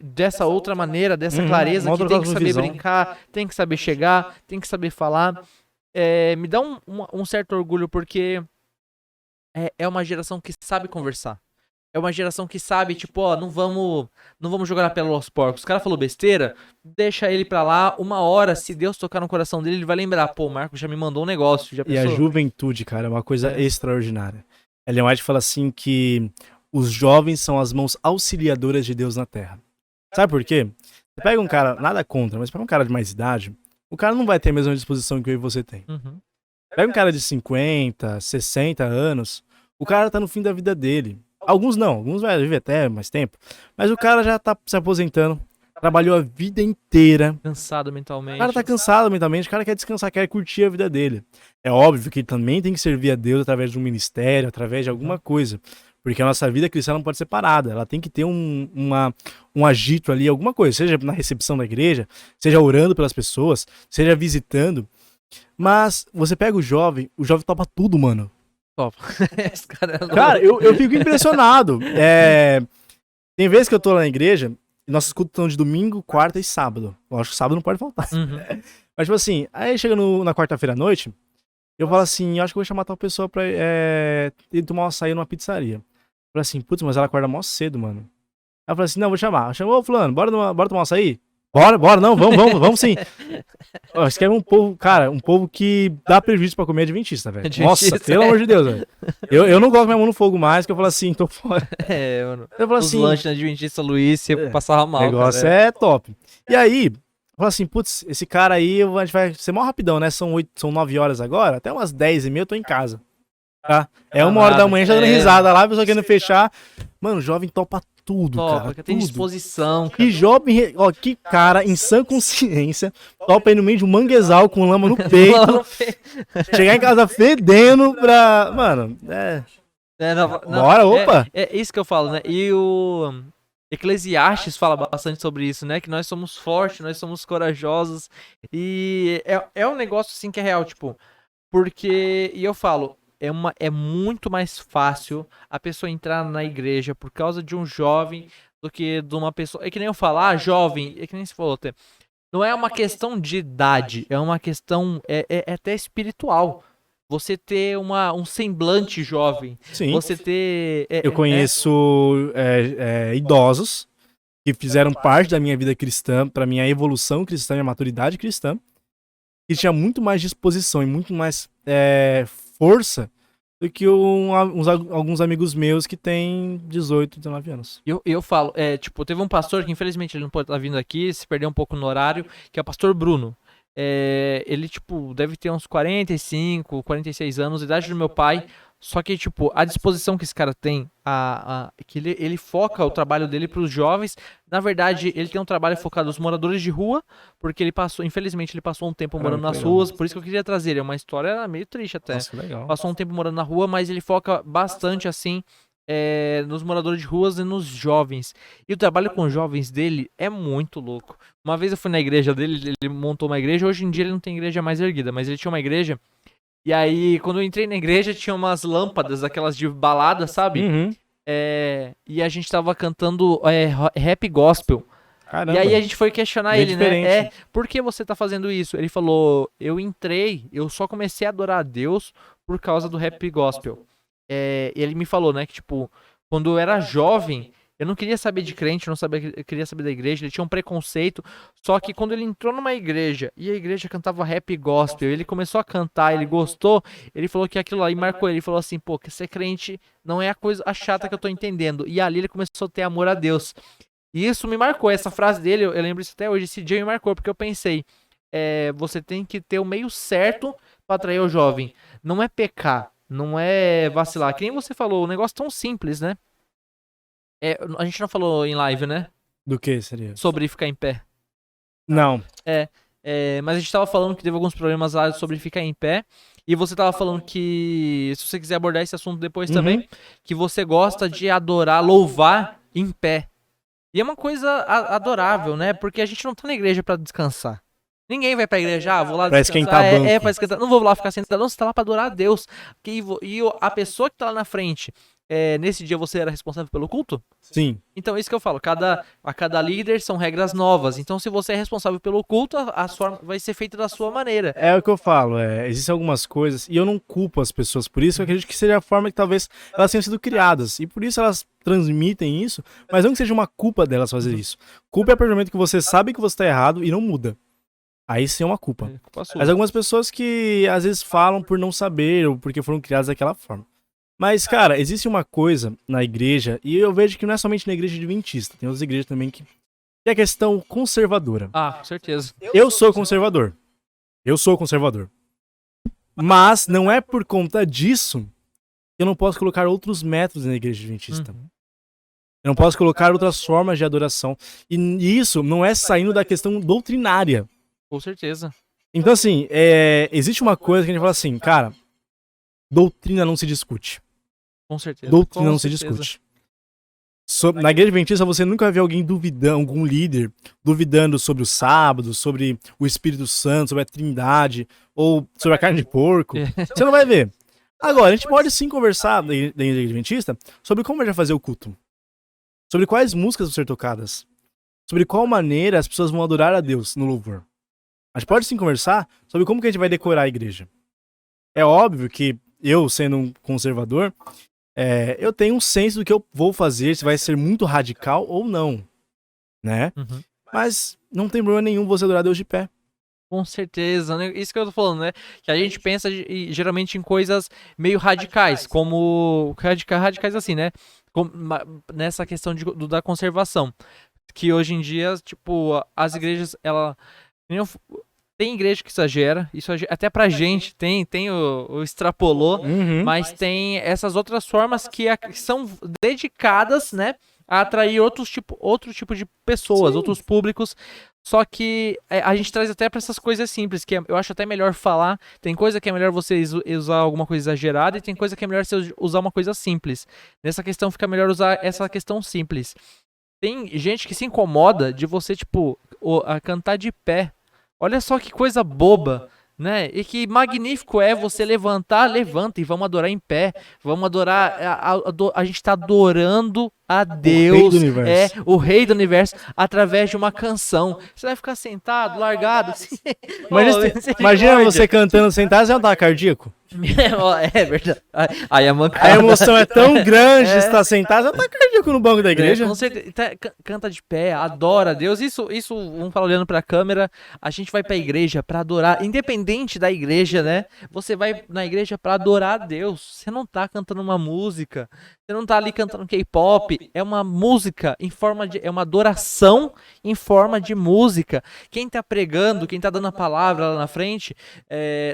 dessa outra maneira, dessa clareza, que tem que saber brincar, tem que saber chegar, tem que saber falar. Me dá um certo orgulho, porque é uma geração que sabe conversar. É uma geração que sabe, tipo, não vamos jogar na pérola aos porcos. O cara falou besteira, deixa ele pra lá, uma hora, se Deus tocar no coração dele, ele vai lembrar, pô, o Marco já me mandou um negócio. Já pensou? E a juventude, cara, é uma coisa extraordinária. Ellen White fala assim que os jovens são as mãos auxiliadoras de Deus na Terra. Sabe por quê? Você pega um cara, nada contra, mas pega um cara de mais idade, o cara não vai ter a mesma disposição que eu e você tem. Uhum. Pega um cara de 50, 60 anos, o cara tá no fim da vida dele. Alguns não, alguns vai viver até mais tempo. Mas o cara já tá se aposentando, trabalhou a vida inteira. Cansado mentalmente. O cara tá cansado mentalmente, o cara quer descansar, quer curtir a vida dele. É óbvio que ele também tem que servir a Deus através de um ministério, através de alguma coisa. Porque a nossa vida cristã não pode ser parada. Ela tem que ter um agito ali, alguma coisa. Seja na recepção da igreja, seja orando pelas pessoas, seja visitando. Mas você pega o jovem topa tudo, mano. Top. Cara, eu fico impressionado. Tem vezes que eu tô lá na igreja, e nossos cultos estão de domingo, quarta e sábado. Lógico que sábado não pode faltar. Uhum. Mas, tipo assim, aí chega na quarta-feira à noite, eu falo assim, eu acho que eu vou chamar tal pessoa pra ir tomar um açaí numa pizzaria. Eu falo assim, putz, mas ela acorda mó cedo, mano. Aí eu falei assim, não, vou chamar. Eu chamo, ô fulano, bora tomar um açaí? Bora, não, vamos sim. Isso aqui é um povo, cara, um povo que dá prejuízo pra comer adventista, velho. Nossa, pelo amor de Deus, velho. Eu não coloco minha mão no fogo mais, que eu falo assim, tô fora. Mano. Eu falo Os assim, lanches na Adventista Luiz, você passava mal, o negócio é top. E aí, eu falo assim, putz, esse cara aí, a gente vai ser mó rapidão, né? São 9 horas agora, até umas 10h30 eu tô em casa. Tá? 1h da manhã já dando risada lá, a pessoa querendo fechar. Mano, jovem topa tudo, cara. Porque tem disposição. Que jovem, que cara em sã consciência topa aí no meio de um manguezal com lama no peito. Chegar em casa fedendo pra... Mano, bora, opa! É isso que eu falo, né? E o Eclesiastes fala bastante sobre isso, né? Que nós somos fortes, nós somos corajosos. E é um negócio assim que é real, tipo... Porque, e eu falo... É muito mais fácil a pessoa entrar na igreja por causa de um jovem do que de uma pessoa... É que nem eu falar, jovem, é que nem você falou até. Não é uma questão de idade, é uma questão até espiritual. Você ter um semblante jovem. Sim. Você ter... eu conheço idosos que fizeram parte da minha vida cristã, pra minha evolução cristã, minha maturidade cristã, que tinha muito mais disposição e muito mais força do que alguns amigos meus que têm 18, 19 anos. Eu falo, tipo, teve um pastor que infelizmente ele não pode estar vindo aqui, se perdeu um pouco no horário, que é o pastor Bruno. Ele, tipo, deve ter uns 45, 46 anos, idade do meu pai. Só que, tipo, a disposição que esse cara tem, que ele foca o trabalho dele para os jovens. Na verdade, ele tem um trabalho focado nos moradores de rua, porque infelizmente, ele passou um tempo morando nas ruas. Por isso que eu queria trazer ele. É uma história meio triste até. Nossa, legal. Passou um tempo morando na rua, mas ele foca bastante, assim, nos moradores de ruas e nos jovens. E o trabalho com jovens dele é muito louco. Uma vez eu fui na igreja dele, ele montou uma igreja. Hoje em dia ele não tem igreja mais erguida, mas ele tinha uma igreja. E aí, quando eu entrei na igreja, tinha umas lâmpadas, aquelas de balada, sabe? Uhum. E a gente tava cantando rap gospel. Caramba. E aí a gente foi questionar Bem ele, diferente. né? Por que você tá fazendo isso? Ele falou, eu só comecei a adorar a Deus por causa do rap gospel. E ele me falou, né, que tipo, quando eu era jovem, eu não queria saber de crente, eu queria saber da igreja, ele tinha um preconceito. Só que quando ele entrou numa igreja e a igreja cantava rap gospel, ele começou a cantar, ele gostou, ele falou que aquilo aí marcou ele. Ele falou assim, pô, que ser crente não é a chata que eu tô entendendo. E ali ele começou a ter amor a Deus. E isso me marcou, essa frase dele, eu lembro isso até hoje, esse dia me marcou, porque eu pensei, você tem que ter o meio certo pra atrair o jovem. Não é pecar, não é vacilar. Que nem você falou, um negócio tão simples, né? A gente não falou em live, né? Do que seria? Sobre ficar em pé. Não. Mas a gente tava falando que teve alguns problemas lá sobre ficar em pé. E você tava falando que, se você quiser abordar esse assunto depois também, que você gosta de adorar, louvar em pé. E é uma coisa adorável, né? Porque a gente não tá na igreja pra descansar. Ninguém vai pra igreja, vou lá pra descansar. esquentar banco. Pra esquentar. Não vou lá ficar sentado, não, você tá lá pra adorar a Deus. E a pessoa que tá lá na frente, nesse dia você era responsável pelo culto? Sim. Então, isso que eu falo, a cada líder são regras novas. Então, se você é responsável pelo culto, a sua vai ser feita da sua maneira. É o que eu falo, existem algumas coisas, e eu não culpo as pessoas por isso, eu acredito que seja a forma que talvez elas tenham sido criadas, e por isso elas transmitem isso, mas não que seja uma culpa delas fazer isso. Culpa é a partir do momento que você sabe que você está errado e não muda. Aí sim é uma culpa. Mas algumas pessoas que às vezes falam por não saber, ou porque foram criadas daquela forma. Mas, cara, existe uma coisa na igreja, e eu vejo que não é somente na igreja adventista, tem outras igrejas também que é a questão conservadora. Com certeza. Eu sou conservador. Mas não é por conta disso que eu não posso colocar outros métodos na igreja adventista. Eu não posso colocar outras formas de adoração. E isso não é saindo da questão doutrinária. Com certeza. Então, assim, existe uma coisa que a gente fala assim, cara, doutrina não se discute. Com certeza. Doutrina não se discute. Na igreja adventista você nunca vai ver alguém duvidando, algum líder duvidando sobre o sábado, sobre o Espírito Santo, sobre a Trindade, ou sobre a carne de porco. Você não vai ver. Agora, a gente pode sim conversar na igreja adventista sobre como a gente vai fazer o culto. Sobre quais músicas vão ser tocadas. Sobre qual maneira as pessoas vão adorar a Deus no louvor. A gente pode sim conversar sobre como que a gente vai decorar a igreja. É óbvio que eu, sendo um conservador, eu tenho um senso do que eu vou fazer, se vai ser muito radical ou não, né? Mas não tem problema nenhum você adorar Deus de pé. Com certeza, né? Isso que eu tô falando, né? Que a gente pensa geralmente em coisas meio radicais, como radicais assim, né? Nessa questão da conservação. Que hoje em dia, tipo, as igrejas, tem igreja que exagera, isso até pra gente tem o extrapolou, mas tem essas outras formas que são dedicadas, né, a atrair outro tipo de pessoas, sim, outros públicos. Só que a gente traz até pra essas coisas simples, que eu acho até melhor falar. Tem coisa que é melhor você usar alguma coisa exagerada e tem coisa que é melhor você usar uma coisa simples. Nessa questão fica melhor usar essa questão simples. Tem gente que se incomoda de você, tipo, cantar de pé. Olha só que coisa boba, né? E que magnífico é você levanta e vamos adorar em pé. Vamos adorar, a gente tá adorando a Deus, o Rei do Universo, através de uma canção. Você vai ficar sentado, largado, assim. Imagina você cantando sentado, você não tá cardíaco? É verdade. Aí a emoção é tão grande, você tá sentado, você não tá cardíaco fico no banco da igreja. Com certeza. Canta de pé, adora a Deus. Isso, vamos falar olhando pra câmera. A gente vai pra igreja pra adorar, independente da igreja, né? Você vai na igreja pra adorar a Deus. Você não tá cantando uma música. Você não tá ali cantando K-pop. É uma música em forma de... É uma adoração em forma de música. Quem tá pregando, quem tá dando a palavra lá na frente,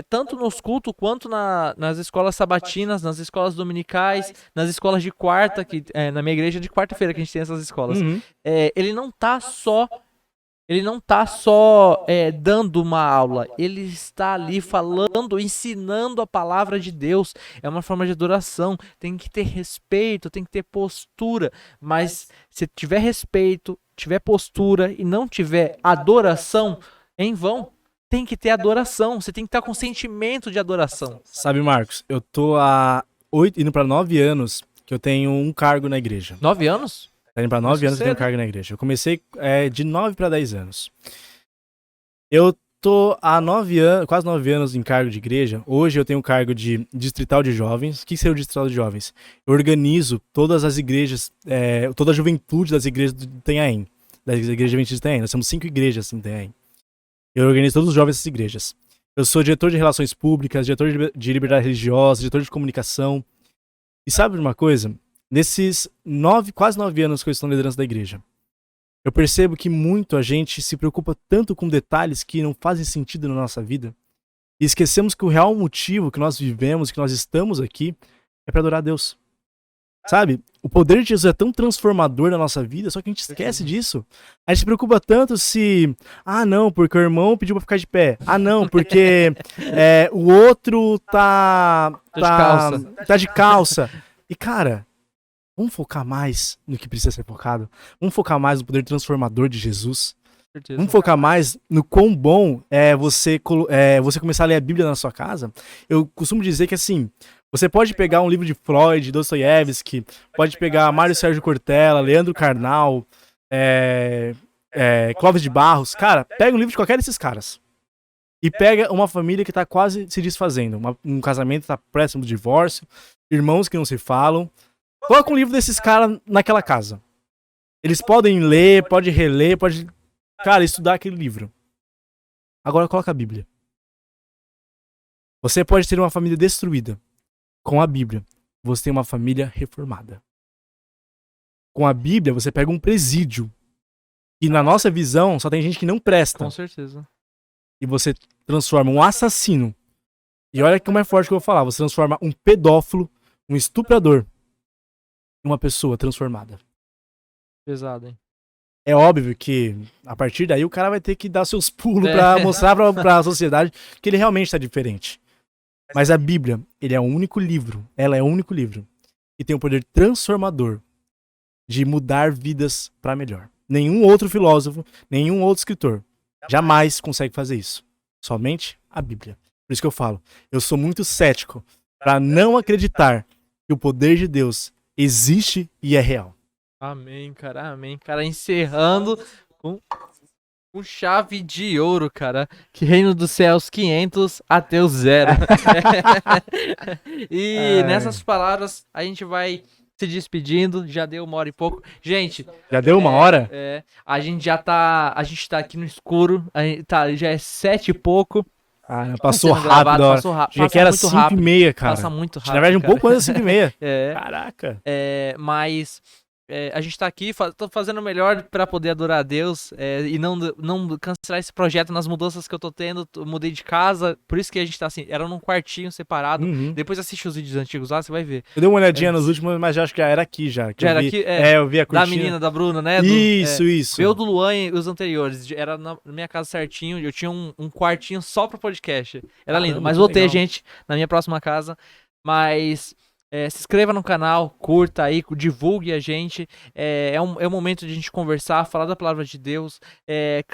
tanto nos cultos quanto nas escolas sabatinas, nas escolas dominicais, nas escolas de quarta, que na minha igreja é de quarta-feira que a gente tem essas escolas. Ele não tá só dando uma aula, ele está ali falando, ensinando a palavra de Deus. É uma forma de adoração. Tem que ter respeito, tem que ter postura. Mas se tiver respeito, tiver postura e não tiver adoração, em vão. Tem que ter adoração. Você tem que estar com sentimento de adoração. Sabe, Marcos, eu tô há 8, indo pra 9 anos que eu tenho um cargo na igreja. 9 anos? Tá indo pra 9 anos que eu tenho um cargo na igreja. Eu comecei de 9 para 10 anos. Eu tô há 9 anos, quase 9 anos em cargo de igreja. Hoje eu tenho o cargo de distrital de jovens. O que seria o distrital de jovens? Eu organizo todas as igrejas, toda a juventude das igrejas do Itanhaém. Das igrejas adventistas de Itanhaém. Nós temos 5 igrejas em Itanhaém. Eu organizo todos os jovens dessas igrejas. Eu sou diretor de relações públicas, diretor de liberdade religiosa, diretor de comunicação. E sabe de uma coisa? Nesses quase 9 anos que eu estou na liderança da igreja, eu percebo que muito a gente se preocupa tanto com detalhes que não fazem sentido na nossa vida e esquecemos que o real motivo que nós vivemos, que nós estamos aqui, é para adorar a Deus. Sabe? O poder de Jesus é tão transformador na nossa vida, só que a gente esquece disso. A gente se preocupa tanto se... Ah, não, porque o irmão pediu pra ficar de pé. Ah, não, porque o outro tá de calça. E, cara, vamos focar mais no que precisa ser focado. Vamos focar mais no poder transformador de Jesus. Vamos focar mais no quão bom é você começar a ler a Bíblia na sua casa. Eu costumo dizer que, assim... Você pode pegar um livro de Freud, Dostoiévski, pode pegar Mário Sérgio Cortella, Leandro Carnal, Clóvis de Barros. Cara, pega um livro de qualquer desses caras. E pega uma família que tá quase se desfazendo. Um casamento tá próximo do divórcio, irmãos que não se falam. Coloca um livro desses caras naquela casa. Eles podem ler, pode reler, pode, cara, estudar aquele livro. Agora coloca a Bíblia. Você pode ter uma família destruída. Com a Bíblia, você tem uma família reformada. Com a Bíblia, você pega um presídio. E na nossa visão, só tem gente que não presta. Com certeza. E você transforma um assassino. E olha como é forte que eu vou falar. Você transforma um pedófilo, um estuprador, em uma pessoa transformada. Pesado, hein? É óbvio que, a partir daí, o cara vai ter que dar seus pulos pra mostrar pra sociedade que ele realmente está diferente. Mas a Bíblia, ela é o único livro que tem o poder transformador de mudar vidas para melhor. Nenhum outro filósofo, nenhum outro escritor jamais consegue fazer isso. Somente a Bíblia. Por isso que eu falo, eu sou muito cético para não acreditar que o poder de Deus existe e é real. Amém, cara, amém. Cara, encerrando com chave de ouro, cara. Que reino dos céus 500 até o 0. E nessas palavras a gente vai se despedindo. Já deu 1 hora e pouco. Gente... Já deu 1 hora? A gente tá aqui no escuro. Já é 7 e pouco. Ah, passou rápido. Passou rápido. Já que era 5h30, cara. Passa muito rápido. Na verdade, um pouco antes das 5h30. Caraca. Mas... a gente tá aqui, tô fazendo o melhor pra poder adorar a Deus e não cancelar esse projeto nas mudanças que eu tô tendo. Mudei de casa, por isso que a gente tá assim, era num quartinho separado. Depois assiste os vídeos antigos lá, você vai ver. Eu dei uma olhadinha nos últimos, mas já acho que já era aqui já. Já era aqui? Eu vi a cortina. Da menina, da Bruna, né? Isso. Eu do Luan e os anteriores. Era na minha casa certinho, eu tinha um quartinho só pro podcast. Era lindo, mas vou ter, gente, na minha próxima casa. Mas... se inscreva no canal, curta aí, divulgue a gente. É um momento de a gente conversar, falar da palavra de Deus.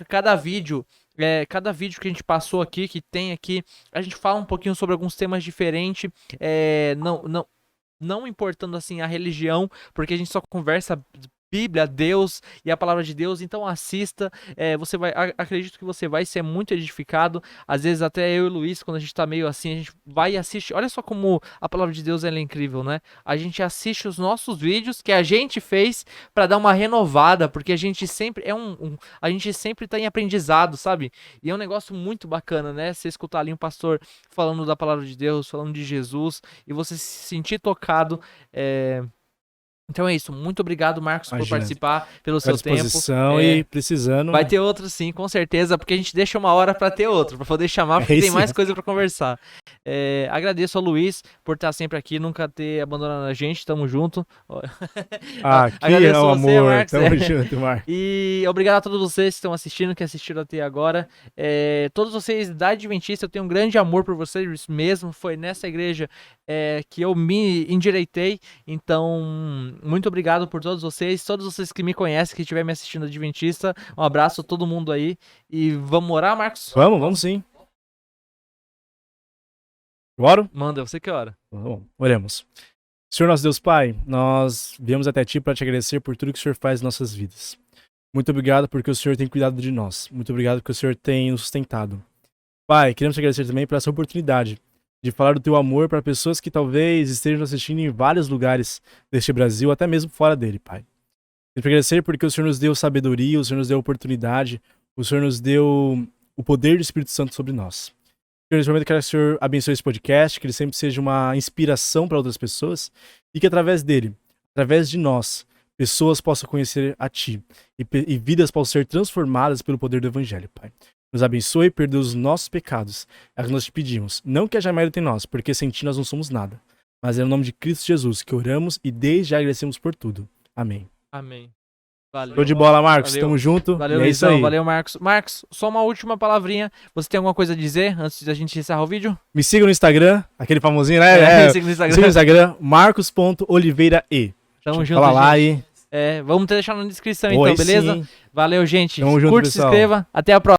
Cada vídeo que a gente passou aqui, que tem aqui, a gente fala um pouquinho sobre alguns temas diferentes. Não importando assim a religião, porque a gente só conversa Bíblia, Deus e a palavra de Deus, então assista, você vai, acredito que você vai ser muito edificado, às vezes até eu e o Luiz, quando a gente tá meio assim, a gente vai e assiste, olha só como a palavra de Deus ela é incrível, né? A gente assiste os nossos vídeos que a gente fez para dar uma renovada, porque a gente sempre a gente sempre tá em aprendizado, sabe? E é um negócio muito bacana, né? Você escutar ali um pastor falando da palavra de Deus, falando de Jesus, e você se sentir tocado, Então é isso, muito obrigado, Marcos, por participar, pelo seu tempo. E precisando. Vai ter outro sim, com certeza, porque a gente deixa uma hora pra ter outro, pra poder chamar, porque tem mais coisa pra conversar. Agradeço ao Luiz por estar sempre aqui, nunca ter abandonado a gente, tamo junto. Aqui é o amor, Marcos, tamo junto, Marcos. E obrigado a todos vocês que estão assistindo, que assistiram até agora. Todos vocês da Adventista, eu tenho um grande amor por vocês mesmo, foi nessa igreja que eu me endireitei, então muito obrigado por todos vocês que me conhecem, que estiverem me assistindo Adventista, um abraço a todo mundo aí, e vamos orar, Marcos? Vamos sim. Oro? Manda, você que ora. Bom, oremos. Senhor nosso Deus Pai, nós viemos até Ti para Te agradecer por tudo que o Senhor faz em nossas vidas. Muito obrigado porque o Senhor tem cuidado de nós. Muito obrigado porque o Senhor tem nos sustentado. Pai, queremos Te agradecer também por essa oportunidade de falar do Teu amor para pessoas que talvez estejam assistindo em vários lugares deste Brasil, até mesmo fora dele, Pai. Queremos Te agradecer porque o Senhor nos deu sabedoria, o Senhor nos deu oportunidade, o Senhor nos deu o poder do Espírito Santo sobre nós. Senhor, nesse momento eu quero que o Senhor abençoe esse podcast, que ele sempre seja uma inspiração para outras pessoas e que através dele, através de nós, pessoas possam conhecer a Ti e vidas possam ser transformadas pelo poder do Evangelho, Pai. Nos abençoe e perdoe os nossos pecados. É o que nós te pedimos. Não que haja mérito em nós, porque sem Ti nós não somos nada. Mas é no nome de Cristo Jesus que oramos e desde já agradecemos por tudo. Amém. Amém. Valeu. Show de bola, Marcos. Valeu. Tamo junto. Valeu, isso aí. Valeu, Marcos. Marcos, só uma última palavrinha. Você tem alguma coisa a dizer antes da gente encerrar o vídeo? Me siga no Instagram, aquele famosinho, né? Me siga no Instagram. Siga no Instagram, marcos.oliveirae. Tamo junto, fala lá gente. e... Vamos deixar na descrição então, beleza? Sim. Valeu, gente. Tamo junto, Curte, pessoal. se inscreva. Até a próxima.